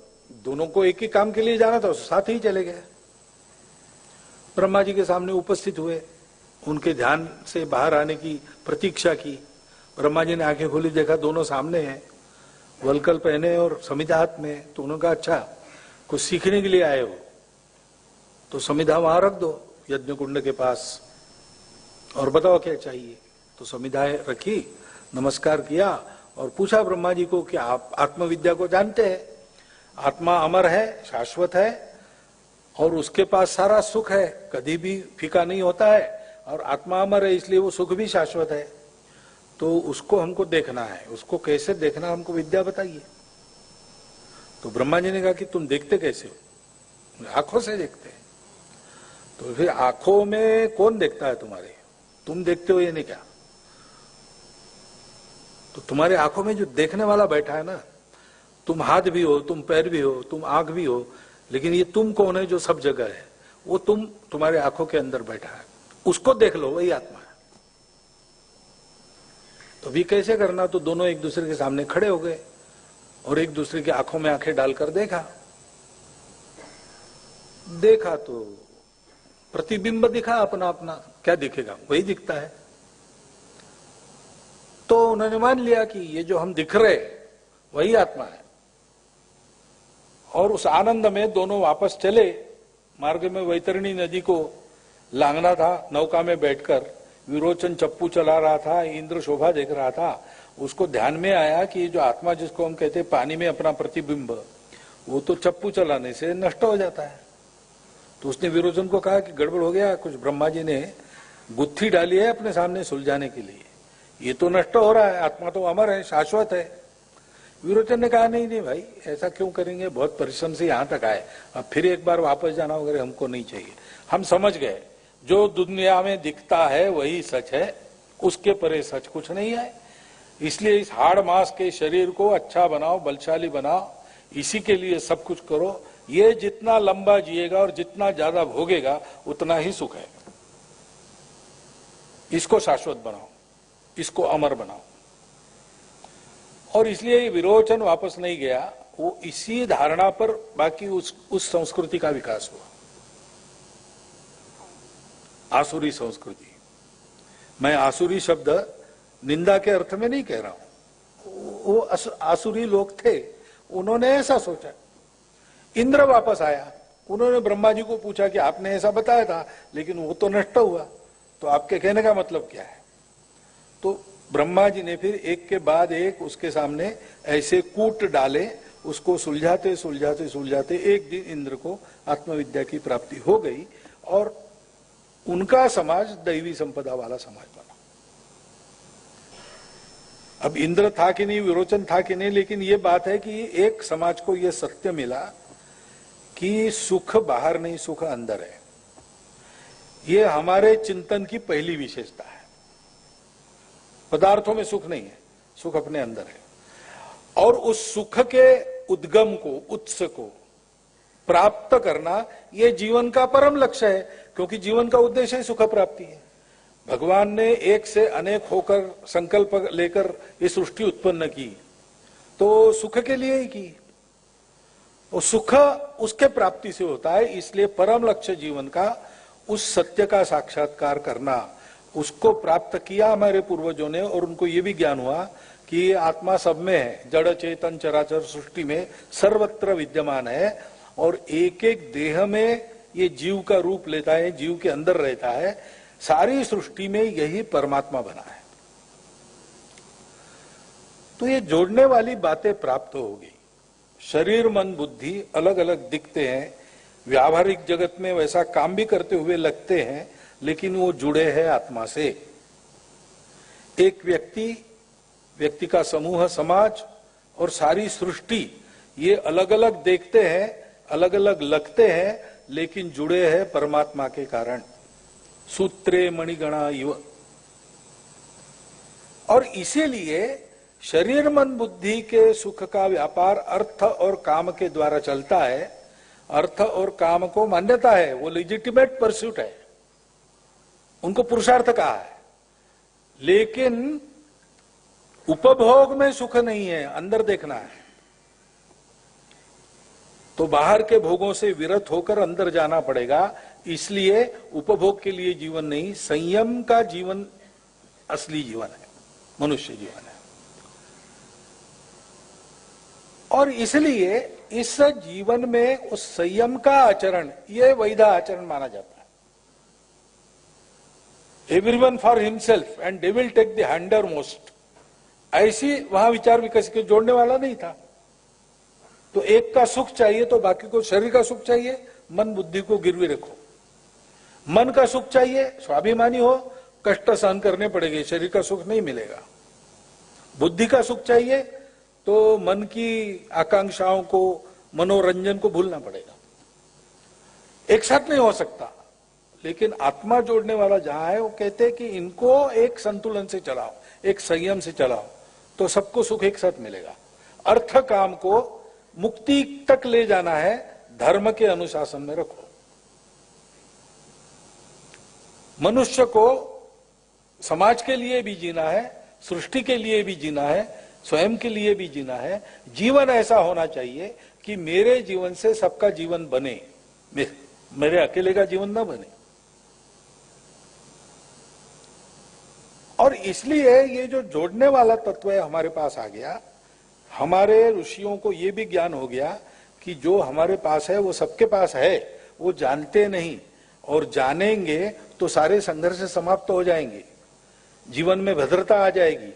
दोनों को एक ही काम के लिए जाना था, साथ ही चले गए। ब्रह्मा जी के सामने उपस्थित हुए, उनके ध्यान से बाहर आने की प्रतीक्षा की। ब्रह्मा जी ने आंखें खोली, देखा दोनों सामने हैं, वलकल पहने और समिधा हाथ में। तो उन्होंने कहा अच्छा, कुछ सीखने के लिए आए हो तो समिधा वहां रख दो यज्ञ कुंड के पास, और बताओ क्या चाहिए। तो समिधाएं रखी, नमस्कार किया और पूछा ब्रह्मा जी को कि आप आत्मविद्या को जानते हैं, आत्मा अमर है, शाश्वत है, और उसके पास सारा सुख है, कभी भी फीका नहीं होता है, और आत्मा अमर है इसलिए वो सुख भी शाश्वत है। तो उसको हमको देखना है, उसको कैसे देखना, हमको विद्या बताइए। तो ब्रह्मा जी ने कहा कि तुम देखते कैसे हो? आंखों से देखते हैं। तो फिर आंखों में कौन देखता है तुम्हारे? तुम देखते हो ये नहीं क्या? तो तुम्हारे आंखों में जो देखने वाला बैठा है ना, तुम हाथ भी हो, तुम पैर भी हो, तुम आंख भी हो, लेकिन ये तुम कौन है जो सब जगह है? वो तुम्हारे आंखों के अंदर बैठा है, उसको देख लो, वही आत्मा है। तो भी कैसे करना? तो दोनों एक दूसरे के सामने खड़े हो गए और एक दूसरे की आंखों में आंखें डालकर देखा तो प्रतिबिंब दिखा अपना अपना। क्या दिखेगा? वही दिखता है। तो उन्होंने मान लिया कि ये जो हम दिख रहे वही आत्मा है, और उस आनंद में दोनों वापस चले। मार्ग में वैतरणी नदी को लांगना था, नौका में बैठकर विरोचन चप्पू चला रहा था, इंद्र शोभा देख रहा था। उसको ध्यान में आया कि जो आत्मा जिसको हम कहते हैं पानी में अपना प्रतिबिंब, वो तो चप्पू चलाने से नष्ट हो जाता है। तो उसने विरोचन को कहा कि गड़बड़ हो गया, कुछ ब्रह्मा जी ने गुत्थी डाली है अपने सामने सुलझाने के लिए, ये तो नष्ट हो रहा है, आत्मा तो अमर है, शाश्वत है। विरोचन ने कहा नहीं नहीं भाई, ऐसा क्यों करेंगे, बहुत परिश्रम से यहाँ तक आए, अब फिर एक बार वापस जाना वगैरह हमको नहीं चाहिए। हम समझ गए जो दुनिया में दिखता है वही सच है, उसके परे सच कुछ नहीं है। इसलिए इस हाड़ मांस के शरीर को अच्छा बनाओ, बलशाली बनाओ, इसी के लिए सब कुछ करो। ये जितना लंबा जिएगा और जितना ज्यादा भोगेगा उतना ही सुख है। इसको शाश्वत बनाओ, इसको अमर बनाओ। और इसलिए विरोचन वापस नहीं गया, वो इसी धारणा पर बाकी उस संस्कृति का विकास हुआ, आसुरी संस्कृति। मैं आसुरी शब्द निंदा के अर्थ में नहीं कह रहा हूं, वो आसुरी लोग थे, उन्होंने ऐसा सोचा। इंद्र वापस आया, उन्होंने ब्रह्मा जी को पूछा कि आपने ऐसा बताया था लेकिन वो तो नष्ट हुआ, तो आपके कहने का मतलब क्या है। तो ब्रह्मा जी ने फिर एक के बाद एक उसके सामने ऐसे कूट डाले, उसको सुलझाते सुलझाते सुलझाते एक दिन इंद्र को आत्मविद्या की प्राप्ति हो गई और उनका समाज दैवी संपदा वाला समाज बना। अब इंद्र था कि नहीं, विरोचन था कि नहीं, लेकिन ये बात है कि एक समाज को यह सत्य मिला कि सुख बाहर नहीं, सुख अंदर है। ये हमारे चिंतन की पहली विशेषता है। पदार्थों में सुख नहीं है, सुख अपने अंदर है। और उस सुख के उद्गम को, उत्स को प्राप्त करना ये जीवन का परम लक्ष्य है, क्योंकि जीवन का उद्देश्य ही सुख प्राप्ति है। भगवान ने एक से अनेक होकर संकल्प लेकर ये सृष्टि उत्पन्न की तो सुख के लिए ही की, और सुख उसके प्राप्ति से होता है। इसलिए परम लक्ष्य जीवन का उस सत्य का साक्षात्कार करना, उसको प्राप्त किया हमारे पूर्वजों ने, और उनको ये भी ज्ञान हुआ कि ये आत्मा सब में है, जड़ चेतन चराचर सृष्टि में सर्वत्र विद्यमान है, और एक एक देह में ये जीव का रूप लेता है, जीव के अंदर रहता है। सारी सृष्टि में यही परमात्मा बना है। तो ये जोड़ने वाली बातें प्राप्त हो गई। शरीर मन बुद्धि अलग अलग दिखते हैं, व्यावहारिक जगत में वैसा काम भी करते हुए लगते हैं, लेकिन वो जुड़े हैं आत्मा से। एक व्यक्ति का समूह, समाज और सारी सृष्टि ये अलग अलग देखते हैं, अलग अलग लगते हैं, लेकिन जुड़े हैं परमात्मा के कारण। सूत्रे मणिगणा इव। और इसीलिए शरीर मन बुद्धि के सुख का व्यापार अर्थ और काम के द्वारा चलता है। अर्थ और काम को मान्यता है, वो लेजिटिमेट परस्यूट है, उनको पुरुषार्थ कहा है। लेकिन उपभोग में सुख नहीं है, अंदर देखना है। तो बाहर के भोगों से विरत होकर अंदर जाना पड़ेगा। इसलिए उपभोग के लिए जीवन नहीं, संयम का जीवन असली जीवन है, मनुष्य जीवन है। और इसलिए इस जीवन में उस संयम का आचरण ये वैधा आचरण माना जाता है। Everyone for himself and they will take the hindmost, ऐसी वहां विचार विकसित के जोड़ने वाला नहीं था। तो एक का सुख चाहिए तो बाकी को, शरीर का सुख चाहिए मन बुद्धि को गिरवी रखो। मन का सुख चाहिए, स्वाभिमानी हो, कष्ट सहन करने पड़ेंगे, शरीर का सुख नहीं मिलेगा। बुद्धि का सुख चाहिए तो मन की आकांक्षाओं को, मनोरंजन को भूलना पड़ेगा। एक साथ नहीं हो सकता। लेकिन आत्मा जोड़ने वाला जहां है, वो कहते हैं कि इनको एक संतुलन से चलाओ, एक संयम से चलाओ, तो सबको सुख एक साथ मिलेगा। अर्थ काम को मुक्ति तक ले जाना है, धर्म के अनुशासन में रखो। मनुष्य को समाज के लिए भी जीना है, सृष्टि के लिए भी जीना है, स्वयं के लिए भी जीना है। जीवन ऐसा होना चाहिए कि मेरे जीवन से सबका जीवन बने, मेरे अकेले का जीवन ना बने। और इसलिए ये जो जोड़ने वाला तत्व है हमारे पास आ गया। हमारे ऋषियों को ये भी ज्ञान हो गया कि जो हमारे पास है वो सबके पास है, वो जानते नहीं, और जानेंगे तो सारे संघर्ष समाप्त हो जाएंगे, जीवन में भद्रता आ जाएगी,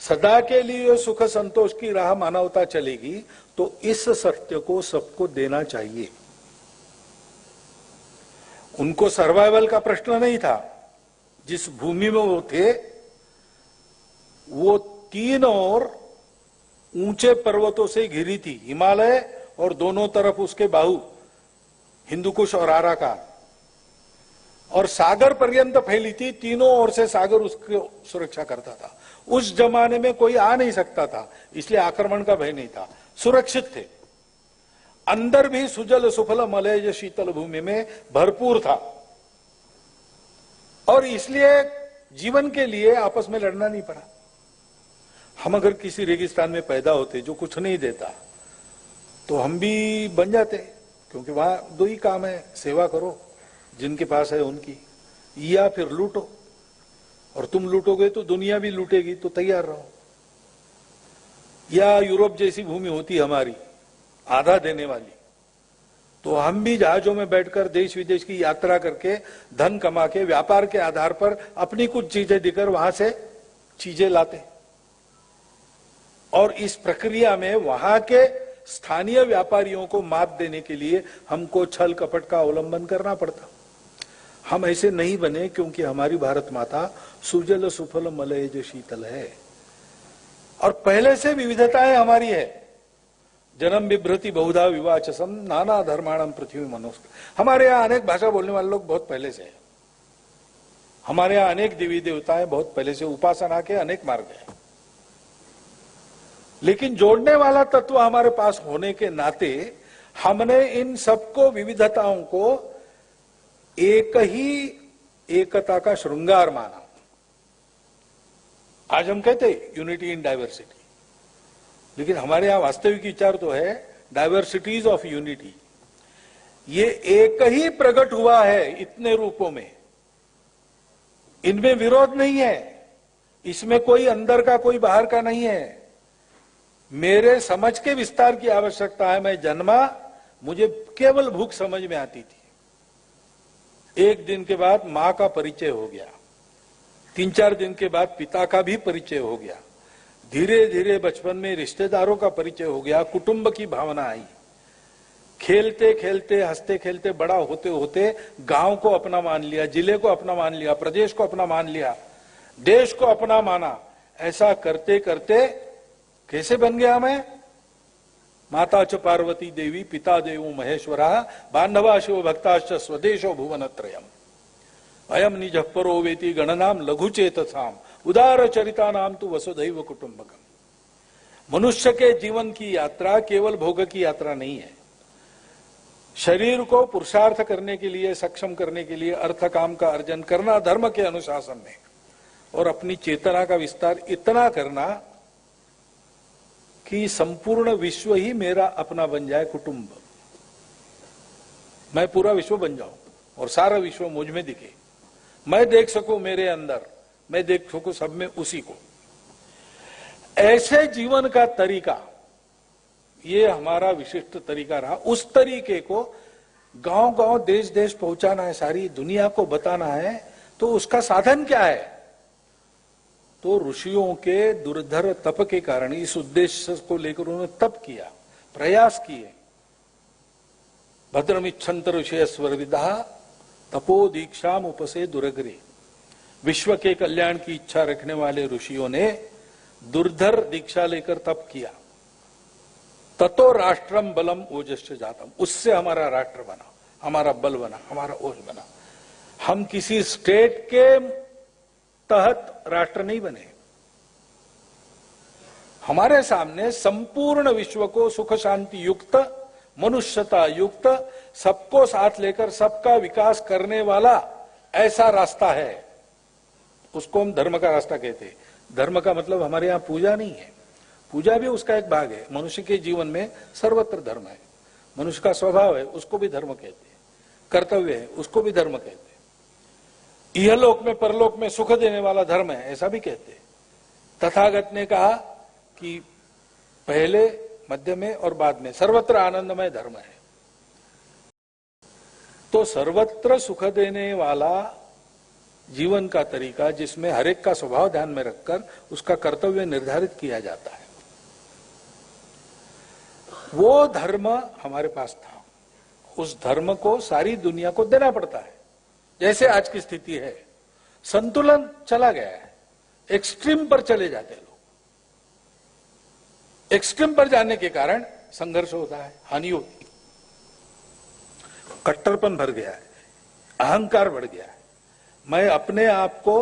सदा के लिए सुख संतोष की राह मानवता चलेगी। तो इस सत्य को सबको देना चाहिए। उनको सर्वाइवल का प्रश्न नहीं था। जिस भूमि में वो थे वो तीन और ऊंचे पर्वतों से घिरी थी, हिमालय और दोनों तरफ उसके बाहु हिंदुकुश और आराकान, और सागर पर्यंत फैली थी। तीनों ओर से सागर उसकी सुरक्षा करता था। उस जमाने में कोई आ नहीं सकता था, इसलिए आक्रमण का भय नहीं था, सुरक्षित थे। अंदर भी सुजल सुफल मलय शीतल भूमि में भरपूर था, और इसलिए जीवन के लिए आपस में लड़ना नहीं पड़ा। हम अगर किसी रेगिस्तान में पैदा होते जो कुछ नहीं देता तो हम भी बन जाते, क्योंकि वहां दो ही काम है, सेवा करो जिनके पास है उनकी, या फिर लूटो, और तुम लूटोगे तो दुनिया भी लूटेगी, तो तैयार रहो। या यूरोप जैसी भूमि होती हमारी आधा देने वाली, तो हम भी जहाजों में बैठकर देश विदेश की यात्रा करके धन कमा के व्यापार के आधार पर अपनी कुछ चीजें देकर वहां से चीजें लाते। और इस प्रक्रिया में वहां के स्थानीय व्यापारियों को मात देने के लिए हमको छल कपट का अवलंबन करना पड़ता। हम ऐसे नहीं बने, क्योंकि हमारी भारत माता सुजल सुफल मलय शीतल है, और पहले से विविधताएं हमारी है। जन्म बिभ्रति बहुधा विवाचसम नाना धर्माणम पृथ्वी मनुष्य। हमारे यहाँ अनेक भाषा बोलने वाले लोग बहुत पहले से है। हमारे यहाँ अनेक देवी देवताएं बहुत पहले से, उपासना के अनेक मार्ग हैं। लेकिन जोड़ने वाला तत्व हमारे पास होने के नाते हमने इन सबको, विविधताओं को एक ही एकता का श्रृंगार माना। आज हम कहते हैं यूनिटी इन डाइवर्सिटी, लेकिन हमारे यहां वास्तविक विचार तो है डाइवर्सिटीज ऑफ यूनिटी। ये एक ही प्रकट हुआ है इतने रूपों में, इनमें विरोध नहीं है, इसमें कोई अंदर का कोई बाहर का नहीं है। मेरे समझ के विस्तार की आवश्यकता है। मैं जन्मा, मुझे केवल भूख समझ में आती थी। एक दिन के बाद मां का परिचय हो गया, 3-4 दिन के बाद पिता का भी परिचय हो गया, धीरे धीरे बचपन में रिश्तेदारों का परिचय हो गया, कुटुंब की भावना आई। खेलते खेलते, हंसते खेलते, बड़ा होते होते गांव को अपना मान लिया, जिले को अपना मान लिया, प्रदेश को अपना मान लिया, देश को अपना माना। ऐसा करते करते कैसे बन गया मैं? माता च पार्वती देवी, पिता देवो महेश्वरा, बांधवा शिव भक्ताश्च स्वदेशो भुवनत्रयम्, अयम निज परो वेति गणनाम लघुचेतसाम, उदार चरिता नाम तु वसुधैव कुटुंबकम। मनुष्य के जीवन की यात्रा केवल भोग की यात्रा नहीं है। शरीर को पुरुषार्थ करने के लिए, सक्षम करने के लिए अर्थ काम का अर्जन करना धर्म के अनुशासन में, और अपनी चेतना का विस्तार इतना करना कि संपूर्ण विश्व ही मेरा अपना बन जाए, कुटुंब। मैं पूरा विश्व बन जाऊं और सारा विश्व मुझ में दिखे, मैं देख सकूं मेरे अंदर, मैं देख सकूं सब में उसी को। ऐसे जीवन का तरीका, ये हमारा विशिष्ट तरीका रहा। उस तरीके को गांव गांव, देश देश पहुंचाना है, सारी दुनिया को बताना है। तो उसका साधन क्या है? तो ऋषियों के दुर्धर तप के कारण, इस उद्देश्य को लेकर उन्होंने तप किया, प्रयास किए। भद्रमिच्छन्त ऋषय स्वर्विदा तपो दीक्षाम उपसे दुरग्रे। विश्व के कल्याण की इच्छा रखने वाले ऋषियों ने दुर्धर दीक्षा लेकर तप किया। ततो राष्ट्रम बलम ओजश्च जातम, उससे हमारा राष्ट्र बना, हमारा बल बना, हमारा ओज बना। हम किसी स्टेट के तहत राष्ट्र नहीं बने। हमारे सामने संपूर्ण विश्व को सुख शांति युक्त, मनुष्यता युक्त, सबको साथ लेकर सबका विकास करने वाला ऐसा रास्ता है। उसको हम धर्म का रास्ता कहते हैं। धर्म का मतलब हमारे यहां पूजा नहीं है, पूजा भी उसका एक भाग है। मनुष्य के जीवन में सर्वत्र धर्म है। मनुष्य का स्वभाव है, उसको भी धर्म कहते हैं। कर्तव्य है, उसको भी धर्म कहते हैं। इहलोक में परलोक में सुख देने वाला धर्म है, ऐसा भी कहते हैं। तथागत ने कहा कि पहले, मध्य में और बाद में सर्वत्र आनंदमय धर्म है। तो सर्वत्र सुख देने वाला जीवन का तरीका, जिसमें हर एक का स्वभाव ध्यान में रखकर उसका कर्तव्य निर्धारित किया जाता है, वो धर्म हमारे पास था। उस धर्म को सारी दुनिया को देना पड़ता है। जैसे आज की स्थिति है, संतुलन चला गया है, एक्सट्रीम पर चले जाते लोग, एक्सट्रीम पर जाने के कारण संघर्ष होता है, हानि होती है, कट्टरपन भर गया है, अहंकार बढ़ गया है। मैं अपने आप को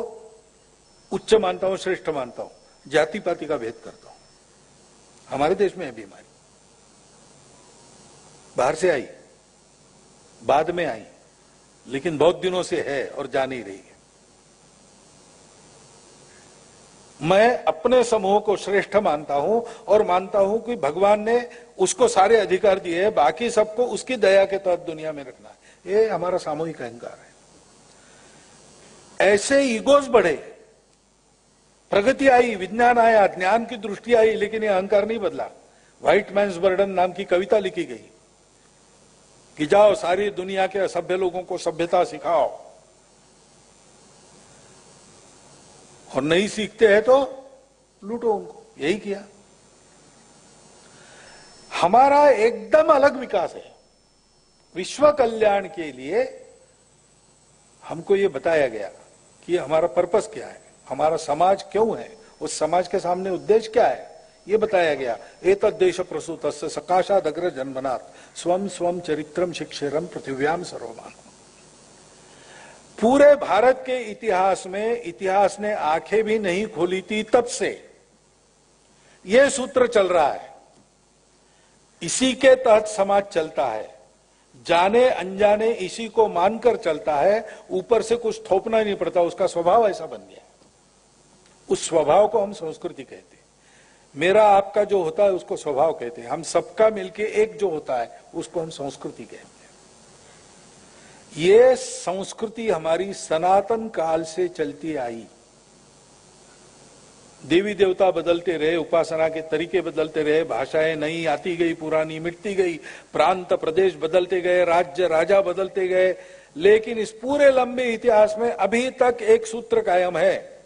उच्च मानता हूं, श्रेष्ठ मानता हूं, जाति पाति का भेद करता हूं। हमारे देश में है बीमारी, बाहर से आई, बाद में आई, लेकिन बहुत दिनों से है और जा नहीं रही है। मैं अपने समूह को श्रेष्ठ मानता हूं और मानता हूं कि भगवान ने उसको सारे अधिकार दिए हैं, बाकी सबको उसकी दया के तहत दुनिया में रखना है। ये हमारा सामूहिक अहंकार है। ऐसे ईगोज बढ़े, प्रगति आई, विज्ञान आया, ज्ञान की दृष्टि आई, लेकिन ये अहंकार नहीं बदला। व्हाइट मैन्स बर्डन नाम की कविता लिखी गई कि जाओ सारी दुनिया के असभ्य लोगों को सभ्यता सिखाओ, और नहीं सीखते हैं तो लूटो उनको। यही किया। हमारा एकदम अलग विकास है। विश्व कल्याण के लिए हमको ये बताया गया कि हमारा पर्पस क्या है, हमारा समाज क्यों है, उस समाज के सामने उद्देश्य क्या है, ये बताया गया। एतद् देश प्रसूतस्य सकाशाद अग्र जन्मनात् स्वम स्वम चरित्रम शिक्षेरम पृथिव्याम सर्वमान। पूरे भारत के इतिहास में इतिहास ने आंखें भी नहीं खोली थी तब से यह सूत्र चल रहा है। इसी के तहत समाज चलता है, जाने अनजाने इसी को मानकर चलता है। ऊपर से कुछ थोपना नहीं पड़ता, उसका स्वभाव ऐसा बन गया। उस स्वभाव को हम संस्कृति कहते हैं। मेरा आपका जो होता है उसको स्वभाव कहते हैं। हम सबका मिलके एक जो होता है उसको हम संस्कृति कहते हैं। ये संस्कृति हमारी सनातन काल से चलती आई। देवी देवता बदलते रहे, उपासना के तरीके बदलते रहे, भाषाएं नई आती गई, पुरानी मिटती गई, प्रांत प्रदेश बदलते गए, राज्य राजा बदलते गए, लेकिन इस पूरे लंबे इतिहास में अभी तक एक सूत्र कायम है।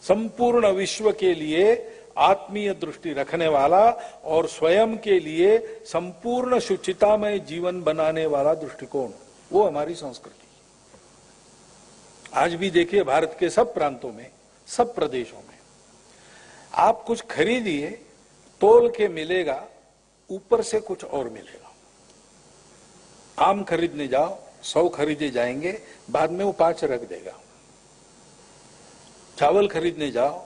संपूर्ण विश्व के लिए आत्मीय दृष्टि रखने वाला और स्वयं के लिए संपूर्ण शुचितामय जीवन बनाने वाला दृष्टिकोण, वो हमारी संस्कृति। आज भी देखिए भारत के सब प्रांतों में, सब प्रदेशों में आप कुछ खरीदिए, तोल के मिलेगा, ऊपर से कुछ और मिलेगा। आम खरीदने जाओ, 100 खरीदे जाएंगे, बाद में वो 5 रख देगा। चावल खरीदने जाओ,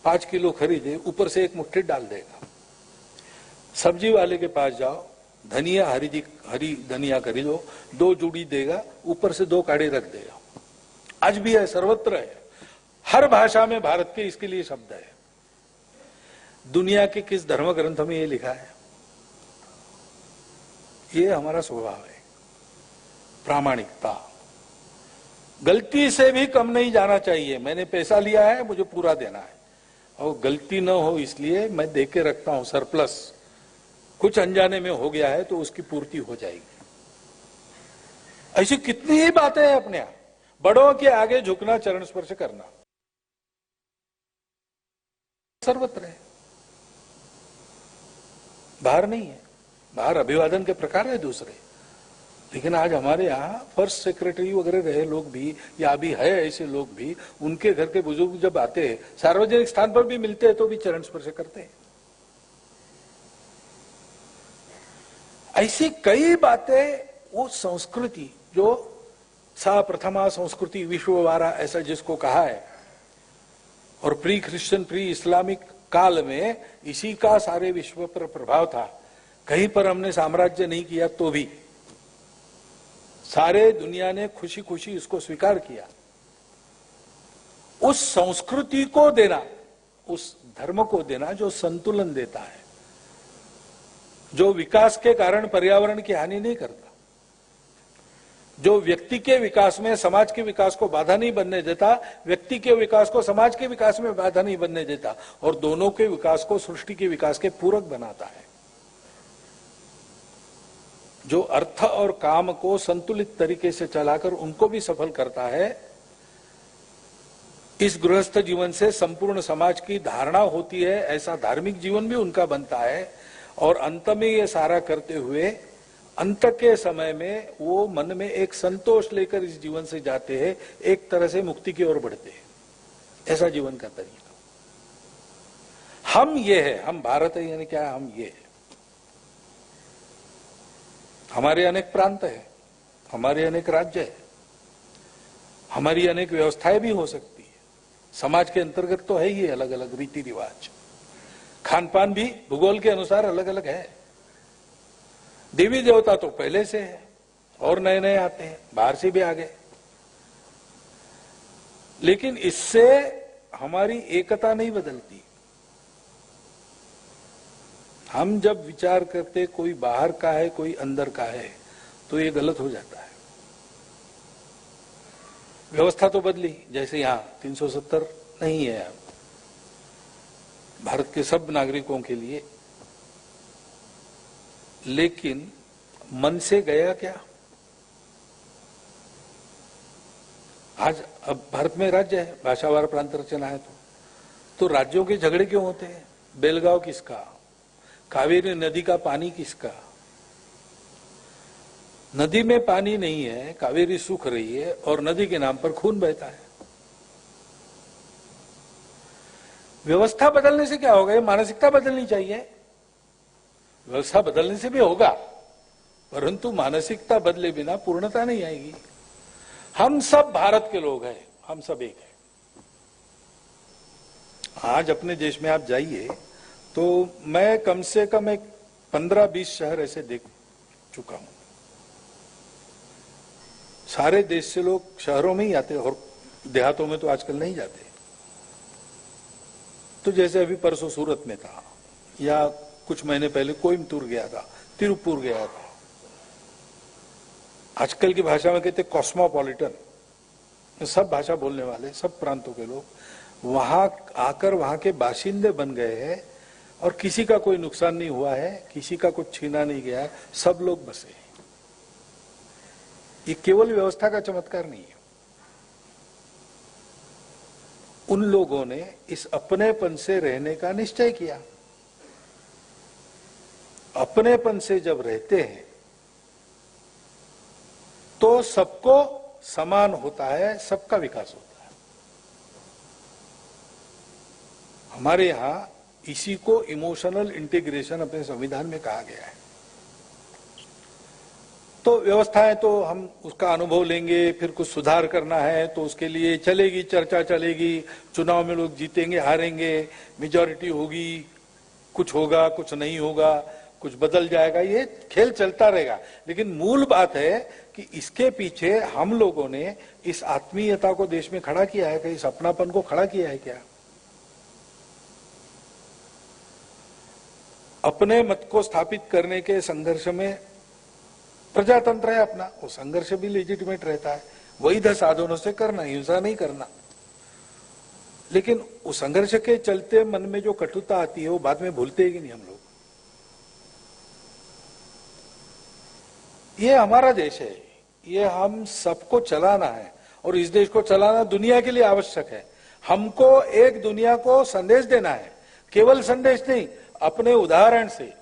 5 किलो खरीदे, ऊपर से 1 मुट्ठी डाल देगा। सब्जी वाले के पास जाओ, धनिया हरी धनिया खरीदो, 2 जूड़ी देगा, ऊपर से 2 काढ़े रख देगा। आज भी है, सर्वत्र है, हर भाषा में भारत के इसके लिए शब्द है। दुनिया के किस धर्म ग्रंथ में ये लिखा है? ये हमारा स्वभाव है, प्रामाणिकता। गलती से भी कम नहीं जाना चाहिए। मैंने पैसा लिया है, मुझे पूरा देना है, और गलती न हो इसलिए मैं दे के रखता हूं सरप्लस। कुछ अनजाने में हो गया है तो उसकी पूर्ति हो जाएगी। ऐसी कितनी ही बातें हैं अपने यहां। बड़ों के आगे झुकना, चरण स्पर्श करना सर्वत्र है, बाहर नहीं है। बाहर अभिवादन के प्रकार है दूसरे, लेकिन आज हमारे यहाँ फर्स्ट सेक्रेटरी वगैरह रहे लोग भी, या अभी है ऐसे लोग भी, उनके घर के बुजुर्ग जब आते हैं, सार्वजनिक स्थान पर भी मिलते हैं तो भी चरण स्पर्श करते हैं। ऐसी कई बातें, वो संस्कृति जो सा प्रथमा संस्कृति विश्ववारा, ऐसा जिसको कहा है, और प्री क्रिश्चियन प्री इस्लामिक काल में इसी का सारे विश्व पर प्रभाव था। कहीं पर हमने साम्राज्य नहीं किया तो भी सारे दुनिया ने खुशी खुशी इसको स्वीकार किया। उस संस्कृति को देना, उस धर्म को देना जो संतुलन देता है, जो विकास के कारण पर्यावरण की हानि नहीं करता, जो व्यक्ति के विकास में समाज के विकास को बाधा नहीं बनने देता, व्यक्ति के विकास को समाज के विकास में बाधा नहीं बनने देता, और दोनों के विकास को सृष्टि के विकास के पूरक बनाता है। जो अर्थ और काम को संतुलित तरीके से चलाकर उनको भी सफल करता है, इस गृहस्थ जीवन से संपूर्ण समाज की धारणा होती है, ऐसा धार्मिक जीवन भी उनका बनता है। और अंत में ये सारा करते हुए अंत के समय में वो मन में एक संतोष लेकर इस जीवन से जाते हैं, एक तरह से मुक्ति की ओर बढ़ते हैं। ऐसा जीवन का तरीका हम ये है, हम भारत है, यानी क्या है, हम ये है। हमारे अनेक प्रांत है, हमारे अनेक राज्य है, हमारी अनेक व्यवस्थाएं भी हो सकती है। समाज के अंतर्गत तो है ही अलग अलग रीति रिवाज, खान पान भी भूगोल के अनुसार अलग अलग है। देवी देवता तो पहले से है और नए नए आते हैं, बाहर से भी आ गए, लेकिन इससे हमारी एकता नहीं बदलती। हम जब विचार करते कोई बाहर का है कोई अंदर का है तो ये गलत हो जाता है। व्यवस्था तो बदली, जैसे यहां 370 नहीं है अब भारत के सब नागरिकों के लिए, लेकिन मन से गया क्या? आज अब भारत में राज्य है, भाषावार प्रांत रचना है, तो राज्यों के झगड़े क्यों होते हैं? बेलगांव किसका, कावेरी नदी का पानी किसका? नदी में पानी नहीं है, कावेरी सूख रही है और नदी के नाम पर खून बहता है। व्यवस्था बदलने से क्या होगा? ये मानसिकता बदलनी चाहिए। व्यवस्था बदलने से भी होगा, परंतु मानसिकता बदले बिना पूर्णता नहीं आएगी। हम सब भारत के लोग हैं, हम सब एक हैं। आज अपने देश में आप जाइए तो मैं कम से कम एक 15-20 शहर ऐसे देख चुका हूं। सारे देश से लोग शहरों में ही आते और देहातों में तो आजकल नहीं जाते। तो जैसे अभी परसों सूरत में था, या कुछ महीने पहले कोयम्बतूर गया था, तिरुपुर गया था। आजकल की भाषा में कहते कॉस्मोपॉलिटन, सब भाषा बोलने वाले, सब प्रांतों के लोग वहां आकर वहां के बाशिंदे बन गए हैं और किसी का कोई नुकसान नहीं हुआ है, किसी का कुछ छीना नहीं गया है, सब लोग बसे हैं। ये केवल व्यवस्था का चमत्कार नहीं है। उन लोगों ने इस अपनेपन से रहने का निश्चय किया। अपनेपन से जब रहते हैं तो सबको समान होता है, सबका विकास होता है। हमारे यहां इसी को इमोशनल इंटीग्रेशन अपने संविधान में कहा गया है। तो व्यवस्थाएं तो हम उसका अनुभव लेंगे, फिर कुछ सुधार करना है तो उसके लिए चलेगी, चर्चा चलेगी, चुनाव में लोग जीतेंगे हारेंगे, मेजॉरिटी होगी, कुछ होगा कुछ नहीं होगा, कुछ बदल जाएगा, ये खेल चलता रहेगा। लेकिन मूल बात है कि इसके पीछे हम लोगों ने इस आत्मीयता को देश में खड़ा किया है क्या? इस अपनापन को खड़ा किया है क्या? अपने मत को स्थापित करने के संघर्ष में प्रजातंत्र है अपना, वो संघर्ष भी लेजिटिमेट रहता है, वैध साधनों से करना, हिंसा नहीं करना। लेकिन उस संघर्ष के चलते मन में जो कटुता आती है वो बाद में भूलते ही नहीं हम लोग। ये हमारा देश है, ये हम सबको चलाना है और इस देश को चलाना दुनिया के लिए आवश्यक है। हमको एक दुनिया को संदेश देना है, केवल संदेश नहीं, अपने उदाहरण से।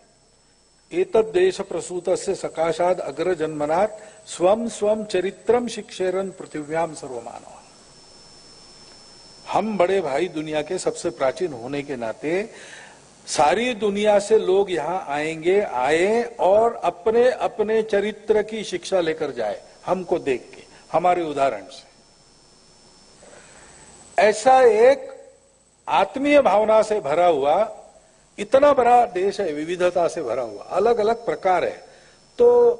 एतद् देश प्रसूतस्य सकाशाद अग्र जन्मनात् स्वम स्वम चरित्रम शिक्षेरन पृथिव्याम सर्वमानव। हम बड़े भाई दुनिया के सबसे प्राचीन होने के नाते सारी दुनिया से लोग यहां आएंगे, आए और अपने अपने चरित्र की शिक्षा लेकर जाए, हमको देख के, हमारे उदाहरण से। ऐसा एक आत्मीय भावना से भरा हुआ इतना बड़ा देश है, विविधता से भरा हुआ, अलग अलग प्रकार है, तो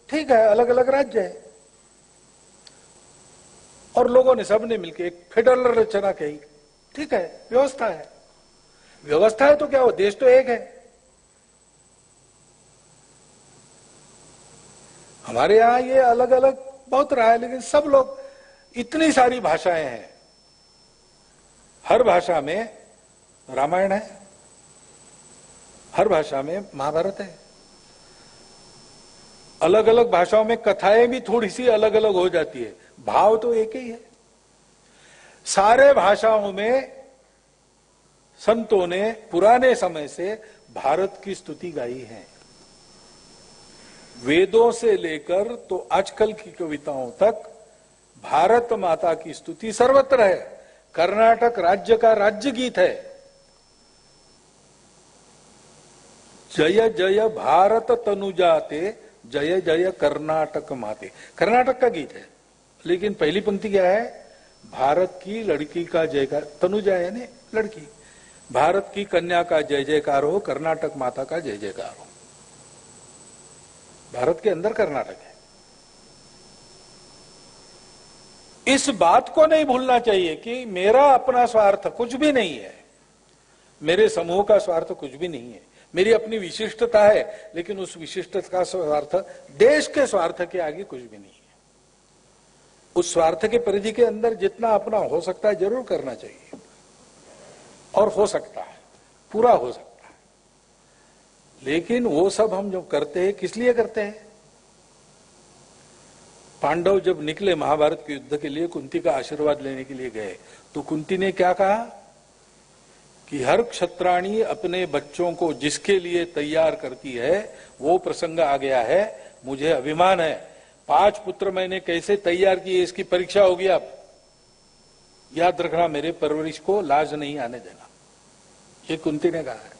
ठीक है, अलग अलग राज्य है और लोगों ने सबने मिलकर एक फेडरल रचना कही, ठीक है, व्यवस्था है। व्यवस्था है तो क्या हो, देश तो एक है। हमारे यहां ये अलग अलग बहुत रहा है, लेकिन सब लोग, इतनी सारी भाषाएं हैं, हर भाषा में रामायण है, हर भाषा में महाभारत है, अलग अलग भाषाओं में कथाएं भी थोड़ी सी अलग अलग हो जाती है, भाव तो एक ही है। सारे भाषाओं में संतों ने पुराने समय से भारत की स्तुति गाई है। वेदों से लेकर तो आजकल की कविताओं तक भारत माता की स्तुति सर्वत्र है। कर्नाटक राज्य का राज्य गीत है, जय जय भारत तनुजाते जय जय कर्नाटक माते। कर्नाटक का गीत है, लेकिन पहली पंक्ति क्या है? भारत की लड़की का जयकार, तनुजा है ने लड़की, भारत की कन्या का जय जयकार हो, कर्नाटक माता का जय जयकार हो। भारत के अंदर कर्नाटक है। इस बात को नहीं भूलना चाहिए कि मेरा अपना स्वार्थ कुछ भी नहीं है, मेरे समूह का स्वार्थ कुछ भी नहीं है, मेरी अपनी विशिष्टता है, लेकिन उस विशिष्टता का स्वार्थ देश के स्वार्थ के आगे कुछ भी नहीं है। उस स्वार्थ के परिधि के अंदर जितना अपना हो सकता है जरूर करना चाहिए, और हो सकता है, पूरा हो सकता है। लेकिन वो सब हम जो करते हैं किस लिए करते हैं? पांडव जब निकले महाभारत के युद्ध के लिए, कुंती का आशीर्वाद लेने के लिए गए, तो कुंती ने क्या कहा कि हर क्षत्राणी अपने बच्चों को जिसके लिए तैयार करती है वो प्रसंग आ गया है, मुझे अभिमान है, 5 पुत्र मैंने कैसे तैयार किए इसकी परीक्षा होगी। अब याद रखना, मेरे परवरिश को लाज नहीं आने देना, ये कुंती ने कहा है।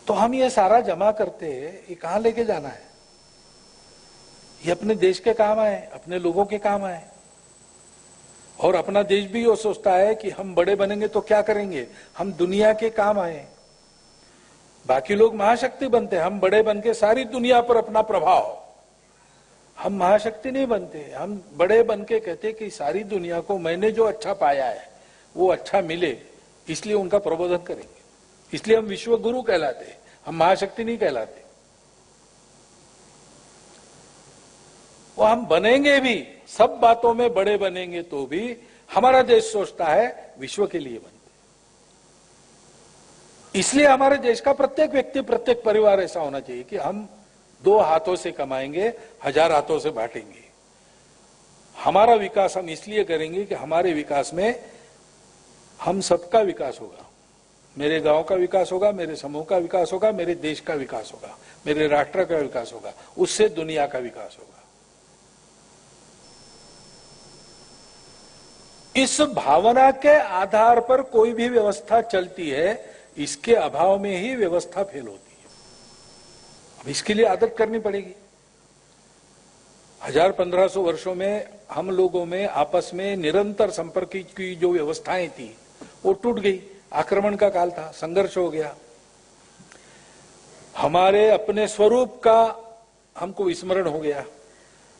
तो हम ये सारा जमा करते हैं, ये कहां लेके जाना है? ये अपने देश के काम आए, अपने लोगों के काम आए। और अपना देश भी ये सोचता है कि हम बड़े बनेंगे तो क्या करेंगे, हम दुनिया के काम आए। बाकी लोग महाशक्ति बनते हैं, हम बड़े बन के सारी दुनिया पर अपना प्रभाव। हम महाशक्ति नहीं बनते, हम बड़े बन के कहते कि सारी दुनिया को मैंने जो अच्छा पाया है वो अच्छा मिले, इसलिए उनका प्रबोधन करेंगे। इसलिए हम विश्व गुरु कहलाते हैं, हम महाशक्ति नहीं कहलाते। वो हम बनेंगे भी, सब बातों में बड़े बनेंगे तो भी हमारा देश सोचता है विश्व के लिए बनते। इसलिए हमारे देश का प्रत्येक व्यक्ति, प्रत्येक परिवार ऐसा होना चाहिए कि हम 2 हाथों से कमाएंगे, 1000 हाथों से बांटेंगे। हमारा विकास हम इसलिए करेंगे कि हमारे विकास में हम सबका विकास होगा। मेरे गांव का विकास होगा, मेरे समूह का विकास होगा, मेरे देश का विकास होगा, मेरे राष्ट्र का विकास होगा, उससे दुनिया का विकास होगा। इस भावना के आधार पर कोई भी व्यवस्था चलती है, इसके अभाव में ही व्यवस्था फेल होती है। अब इसके लिए आदत करनी पड़ेगी। 1000-1500 वर्षों में हम लोगों में आपस में निरंतर संपर्क की जो व्यवस्थाएं थी वो टूट गई। आक्रमण का काल था, संघर्ष हो गया, हमारे अपने स्वरूप का हमको विस्मरण हो गया,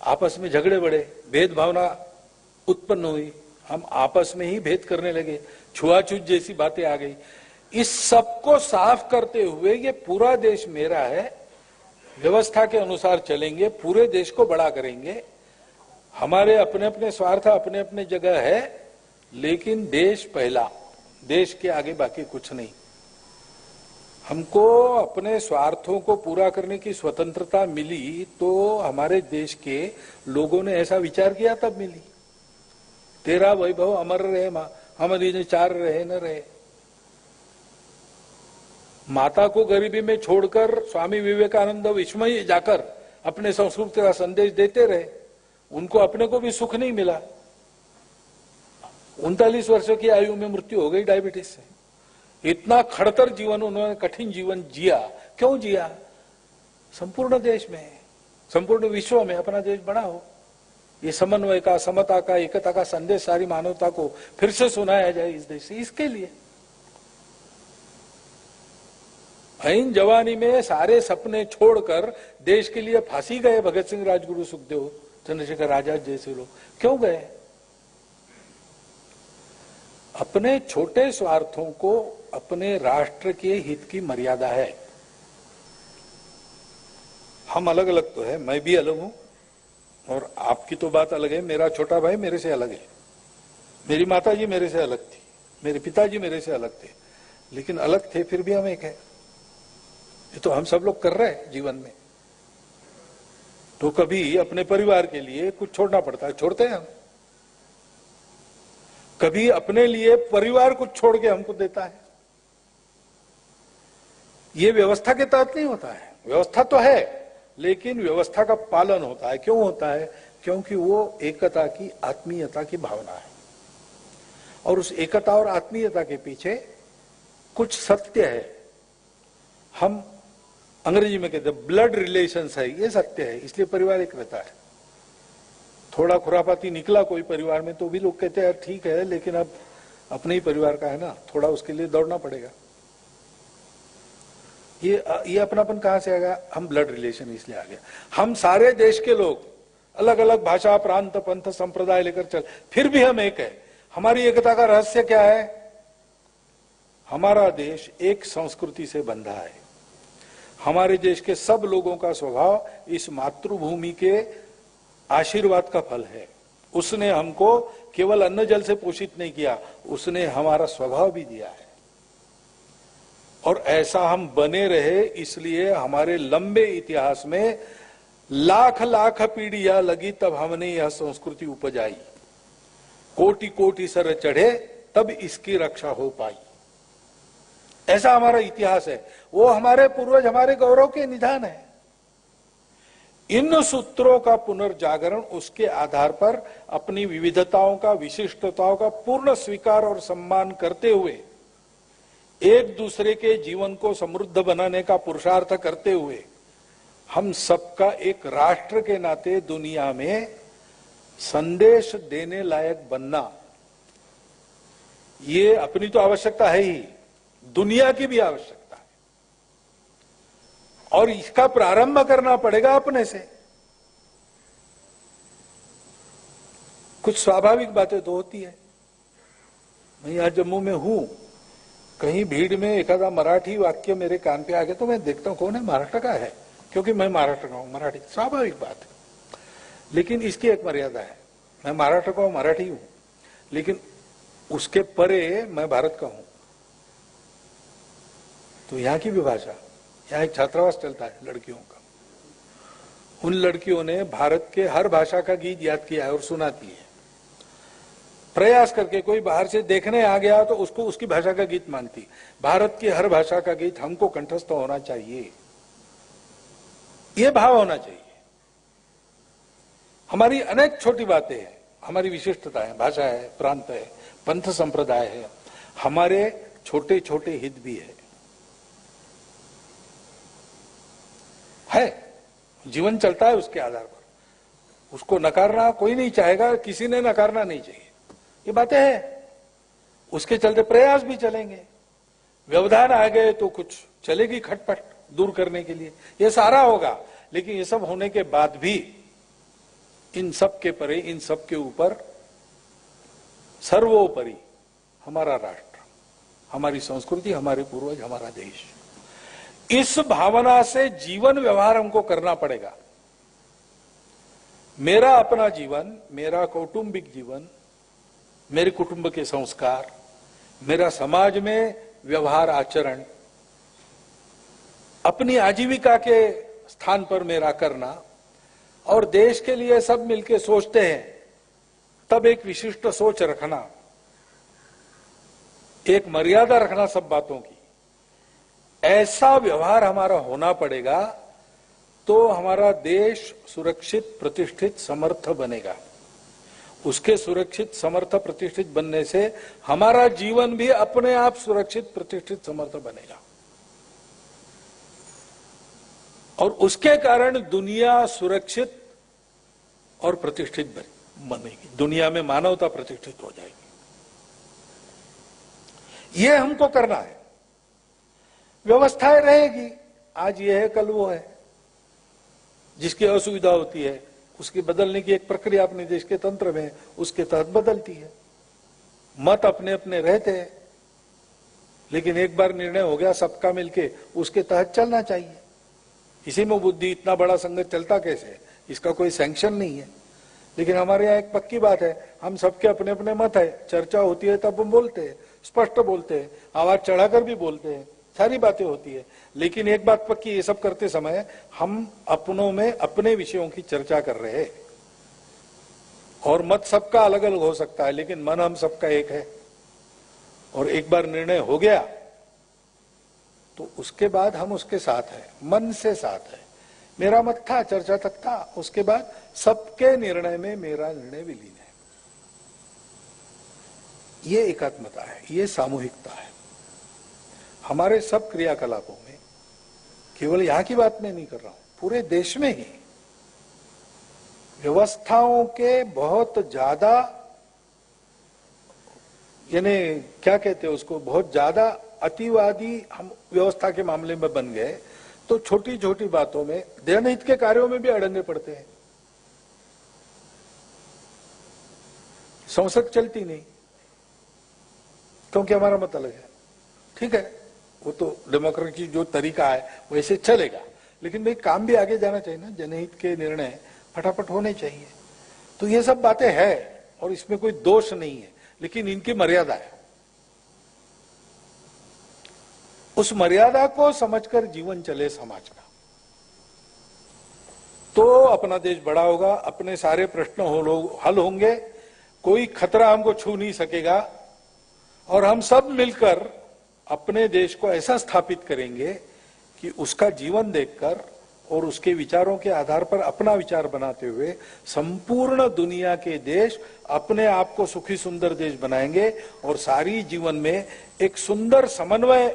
आपस में झगड़े बढ़े, भेद भावना उत्पन्न हुई, हम आपस में ही भेद करने लगे, छुआछूत जैसी बातें आ गई। इस सब को साफ करते हुए ये पूरा देश मेरा है, व्यवस्था के अनुसार चलेंगे, पूरे देश को बड़ा करेंगे। हमारे अपने अपने स्वार्थ अपने अपने जगह है, लेकिन देश पहला, देश के आगे बाकी कुछ नहीं। हमको अपने स्वार्थों को पूरा करने की स्वतंत्रता मिली तो हमारे देश के लोगों ने ऐसा विचार किया तब मिली। तेरा वैभव अमर रहे, हमारी 4 रहे न रहे। माता को गरीबी में छोड़कर स्वामी विवेकानंद विश्व में जाकर अपने संस्कृति का संदेश देते रहे, उनको अपने को भी सुख नहीं मिला। 39 वर्ष की आयु में मृत्यु हो गई डायबिटीज से। इतना खड़तर जीवन उन्होंने, कठिन जीवन जिया। क्यों जिया? संपूर्ण देश में, संपूर्ण विश्व में अपना देश बड़ा हो, ये समन्वय का, समता का, एकता का संदेश सारी मानवता को फिर से सुनाया जाए इस देश से। इसके लिए ऐन जवानी में सारे सपने छोड़कर देश के लिए फांसी गए भगत सिंह, राजगुरु, सुखदेव, चंद्रशेखर आजाद जैसे लोग। क्यों गए? अपने छोटे स्वार्थों को, अपने राष्ट्र के हित की मर्यादा है। हम अलग अलग तो है, मैं भी अलग हूं और आपकी तो बात अलग है। मेरा छोटा भाई मेरे से अलग है, मेरी माता जी मेरे से अलग थी, मेरे पिताजी मेरे से अलग थे, लेकिन अलग थे फिर भी हम एक है। ये तो हम सब लोग कर रहे हैं जीवन में। तो कभी अपने परिवार के लिए कुछ छोड़ना पड़ता है, छोड़ते हैं हम। कभी अपने लिए परिवार कुछ छोड़ के हमको देता है। ये व्यवस्था के तहत नहीं होता है। व्यवस्था तो है, लेकिन व्यवस्था का पालन होता है। क्यों होता है? क्योंकि वो एकता की, आत्मीयता की भावना है, और उस एकता और आत्मीयता के पीछे कुछ सत्य है। हम अंग्रेजी में कहते हैं ब्लड रिलेशंस है, ये सत्य है, इसलिए परिवार एक रहता है। थोड़ा खुरापाती निकला कोई परिवार में तो भी लोग कहते हैं यार ठीक है, लेकिन अब अपने ही परिवार का है ना, थोड़ा उसके लिए दौड़ना पड़ेगा। ये अपनापन कहां से आ गया? हम ब्लड रिलेशन इसलिए आ गया। हम सारे देश के लोग अलग अलग भाषा, प्रांत, पंथ, संप्रदाय लेकर चल, फिर भी हम एक है। हमारी एकता का रहस्य क्या है? हमारा देश एक संस्कृति से बंधा है। हमारे देश के सब लोगों का स्वभाव इस मातृभूमि के आशीर्वाद का फल है। उसने हमको केवल अन्न जल से पोषित नहीं किया, उसने हमारा स्वभाव भी दिया है, और ऐसा हम बने रहे इसलिए हमारे लंबे इतिहास में लाख लाख पीढ़ियां लगी, तब हमने यह संस्कृति उपजाई। कोटि कोटि सर चढ़े तब इसकी रक्षा हो पाई। ऐसा हमारा इतिहास है। वो हमारे पूर्वज, हमारे गौरव के निधान है। इन सूत्रों का पुनर्जागरण, उसके आधार पर अपनी विविधताओं का, विशिष्टताओं का पूर्ण स्वीकार और सम्मान करते हुए, एक दूसरे के जीवन को समृद्ध बनाने का पुरुषार्थ करते हुए, हम सबका एक राष्ट्र के नाते दुनिया में संदेश देने लायक बनना, ये अपनी तो आवश्यकता है ही, दुनिया की भी आवश्यकता है। और इसका प्रारंभ करना पड़ेगा अपने से। कुछ स्वाभाविक बातें तो होती है। मैं यहां जम्मू में हूं, कहीं भीड़ में एक आधा मराठी वाक्य मेरे कान पे आ गया तो मैं देखता हूं कौन है, महाराष्ट्र का है, क्योंकि मैं महाराष्ट्र का हूं, मराठी, स्वाभाविक बात है। लेकिन इसकी एक मर्यादा है। मैं महाराष्ट्र का हूं, मराठी हूं, लेकिन उसके परे मैं भारत का हूं। तो यहाँ की भी भाषा, यहाँ एक छात्रावास चलता है लड़कियों का, उन लड़कियों ने भारत के हर भाषा का गीत याद किया है और सुनाती है। प्रयास करके कोई बाहर से देखने आ गया तो उसको उसकी भाषा का गीत मानती। भारत की हर भाषा का गीत हमको कंठस्थ होना चाहिए, ये भाव होना चाहिए। हमारी अनेक छोटी बातें हैं, हमारी विशिष्टता है, भाषा है, प्रांत है, पंथ संप्रदाय है, हमारे छोटे छोटे हित भी है। जीवन चलता है उसके आधार पर, उसको नकारना कोई नहीं चाहेगा, किसी ने नकारना नहीं चाहिए, ये बातें हैं। उसके चलते प्रयास भी चलेंगे। व्यवधान आ गए तो कुछ चलेगी खटपट दूर करने के लिए, ये सारा होगा। लेकिन ये सब होने के बाद भी इन सब के परे, इन सब के ऊपर सर्वोपरि हमारा राष्ट्र, हमारी संस्कृति, हमारे पूर्वज, हमारा देश। इस भावना से जीवन व्यवहार हमको करना पड़ेगा। मेरा अपना जीवन, मेरा कौटुंबिक जीवन, मेरे कुटुंब के संस्कार, मेरा समाज में व्यवहार आचरण, अपनी आजीविका के स्थान पर मेरा करना, और देश के लिए सब मिलके सोचते हैं तब एक विशिष्ट सोच रखना, एक मर्यादा रखना सब बातों की, ऐसा व्यवहार हमारा होना पड़ेगा। तो हमारा देश सुरक्षित, प्रतिष्ठित, समर्थ बनेगा। उसके सुरक्षित, समर्थ, प्रतिष्ठित बनने से हमारा जीवन भी अपने आप सुरक्षित, प्रतिष्ठित, समर्थ बनेगा, और उसके कारण दुनिया सुरक्षित और प्रतिष्ठित बनेगी। दुनिया में मानवता प्रतिष्ठित हो जाएगी। ये हमको करना है। व्यवस्थाएं रहेगी, आज ये है कल वो है। जिसकी असुविधा होती है उसकी बदलने की एक प्रक्रिया अपने देश के तंत्र में, उसके तहत बदलती है। मत अपने अपने रहते हैं, लेकिन एक बार निर्णय हो गया सबका मिलके, उसके तहत चलना चाहिए। इसी में बुद्धि, इतना बड़ा संघ चलता कैसे, इसका कोई सैंक्शन नहीं है। लेकिन हमारे यहाँ एक पक्की बात है, हम सबके अपने अपने मत है, चर्चा होती है तब हम बोलते हैं, स्पष्ट बोलते हैं, आवाज चढ़ाकर भी बोलते हैं, सारी बातें होती है, लेकिन एक बात पक्की, ये सब करते समय हम अपनों में अपने विषयों की चर्चा कर रहे हैं। और मत सबका अलग अलग हो सकता है, लेकिन मन हम सबका एक है। और एक बार निर्णय हो गया तो उसके बाद हम उसके साथ हैं, मन से साथ है। मेरा मत था, चर्चा तक था, उसके बाद सबके निर्णय में मेरा निर्णय विलीन है। ये एकात्मता है, ये सामूहिकता है। हमारे सब क्रियाकलापों में, केवल यहां की बात मैं नहीं कर रहा हूं, पूरे देश में ही व्यवस्थाओं के बहुत ज्यादा, यानी क्या कहते हैं उसको, बहुत ज्यादा अतिवादी हम व्यवस्था के मामले में बन गए, तो छोटी छोटी बातों में, जनहित के कार्यों में भी अड़ंगे पड़ते हैं। संसद चलती नहीं क्योंकि हमारा मत अलग है। ठीक है, वो तो डेमोक्रेसी जो तरीका है वैसे चलेगा, लेकिन भाई काम भी आगे जाना चाहिए ना, जनहित के निर्णय फटाफट होने चाहिए। तो ये सब बातें हैं और इसमें कोई दोष नहीं है, लेकिन इनकी मर्यादा है। उस मर्यादा को समझकर जीवन चले समाज का, तो अपना देश बड़ा होगा, अपने सारे प्रश्न हल होंगे, कोई खतरा हमको छू नहीं सकेगा, और हम सब मिलकर अपने देश को ऐसा स्थापित करेंगे कि उसका जीवन देखकर और उसके विचारों के आधार पर अपना विचार बनाते हुए संपूर्ण दुनिया के देश अपने आप को सुखी सुंदर देश बनाएंगे, और सारी जीवन में एक सुंदर समन्वय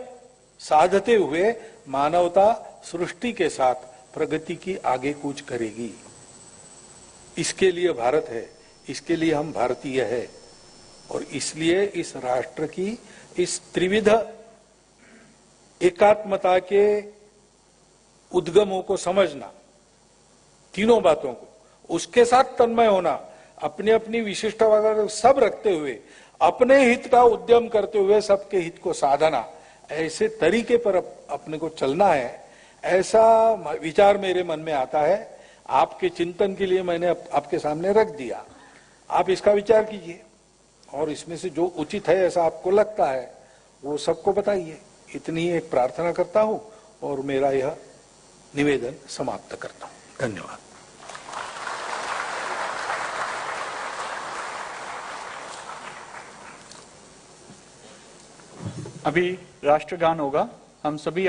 साधते हुए मानवता सृष्टि के साथ प्रगति की आगे कूच करेगी। इसके लिए भारत है, इसके लिए हम भारतीय है, और इसलिए इस राष्ट्र की इस त्रिविध एकात्मता के उद्गमों को समझना, तीनों बातों को, उसके साथ तन्मय होना, अपनी अपनी विशिष्टता सब रखते हुए, अपने हित का उद्यम करते हुए सबके हित को साधना, ऐसे तरीके पर अपने को चलना है। ऐसा विचार मेरे मन में आता है, आपके चिंतन के लिए मैंने आपके सामने रख दिया। आप इसका विचार कीजिए और इसमें से जो उचित है, ऐसा आपको लगता है, वो सबको बताइए। इतनी एक प्रार्थना करता हूं और मेरा यह निवेदन समाप्त करता हूं। धन्यवाद। अभी राष्ट्रगान होगा। हम सभी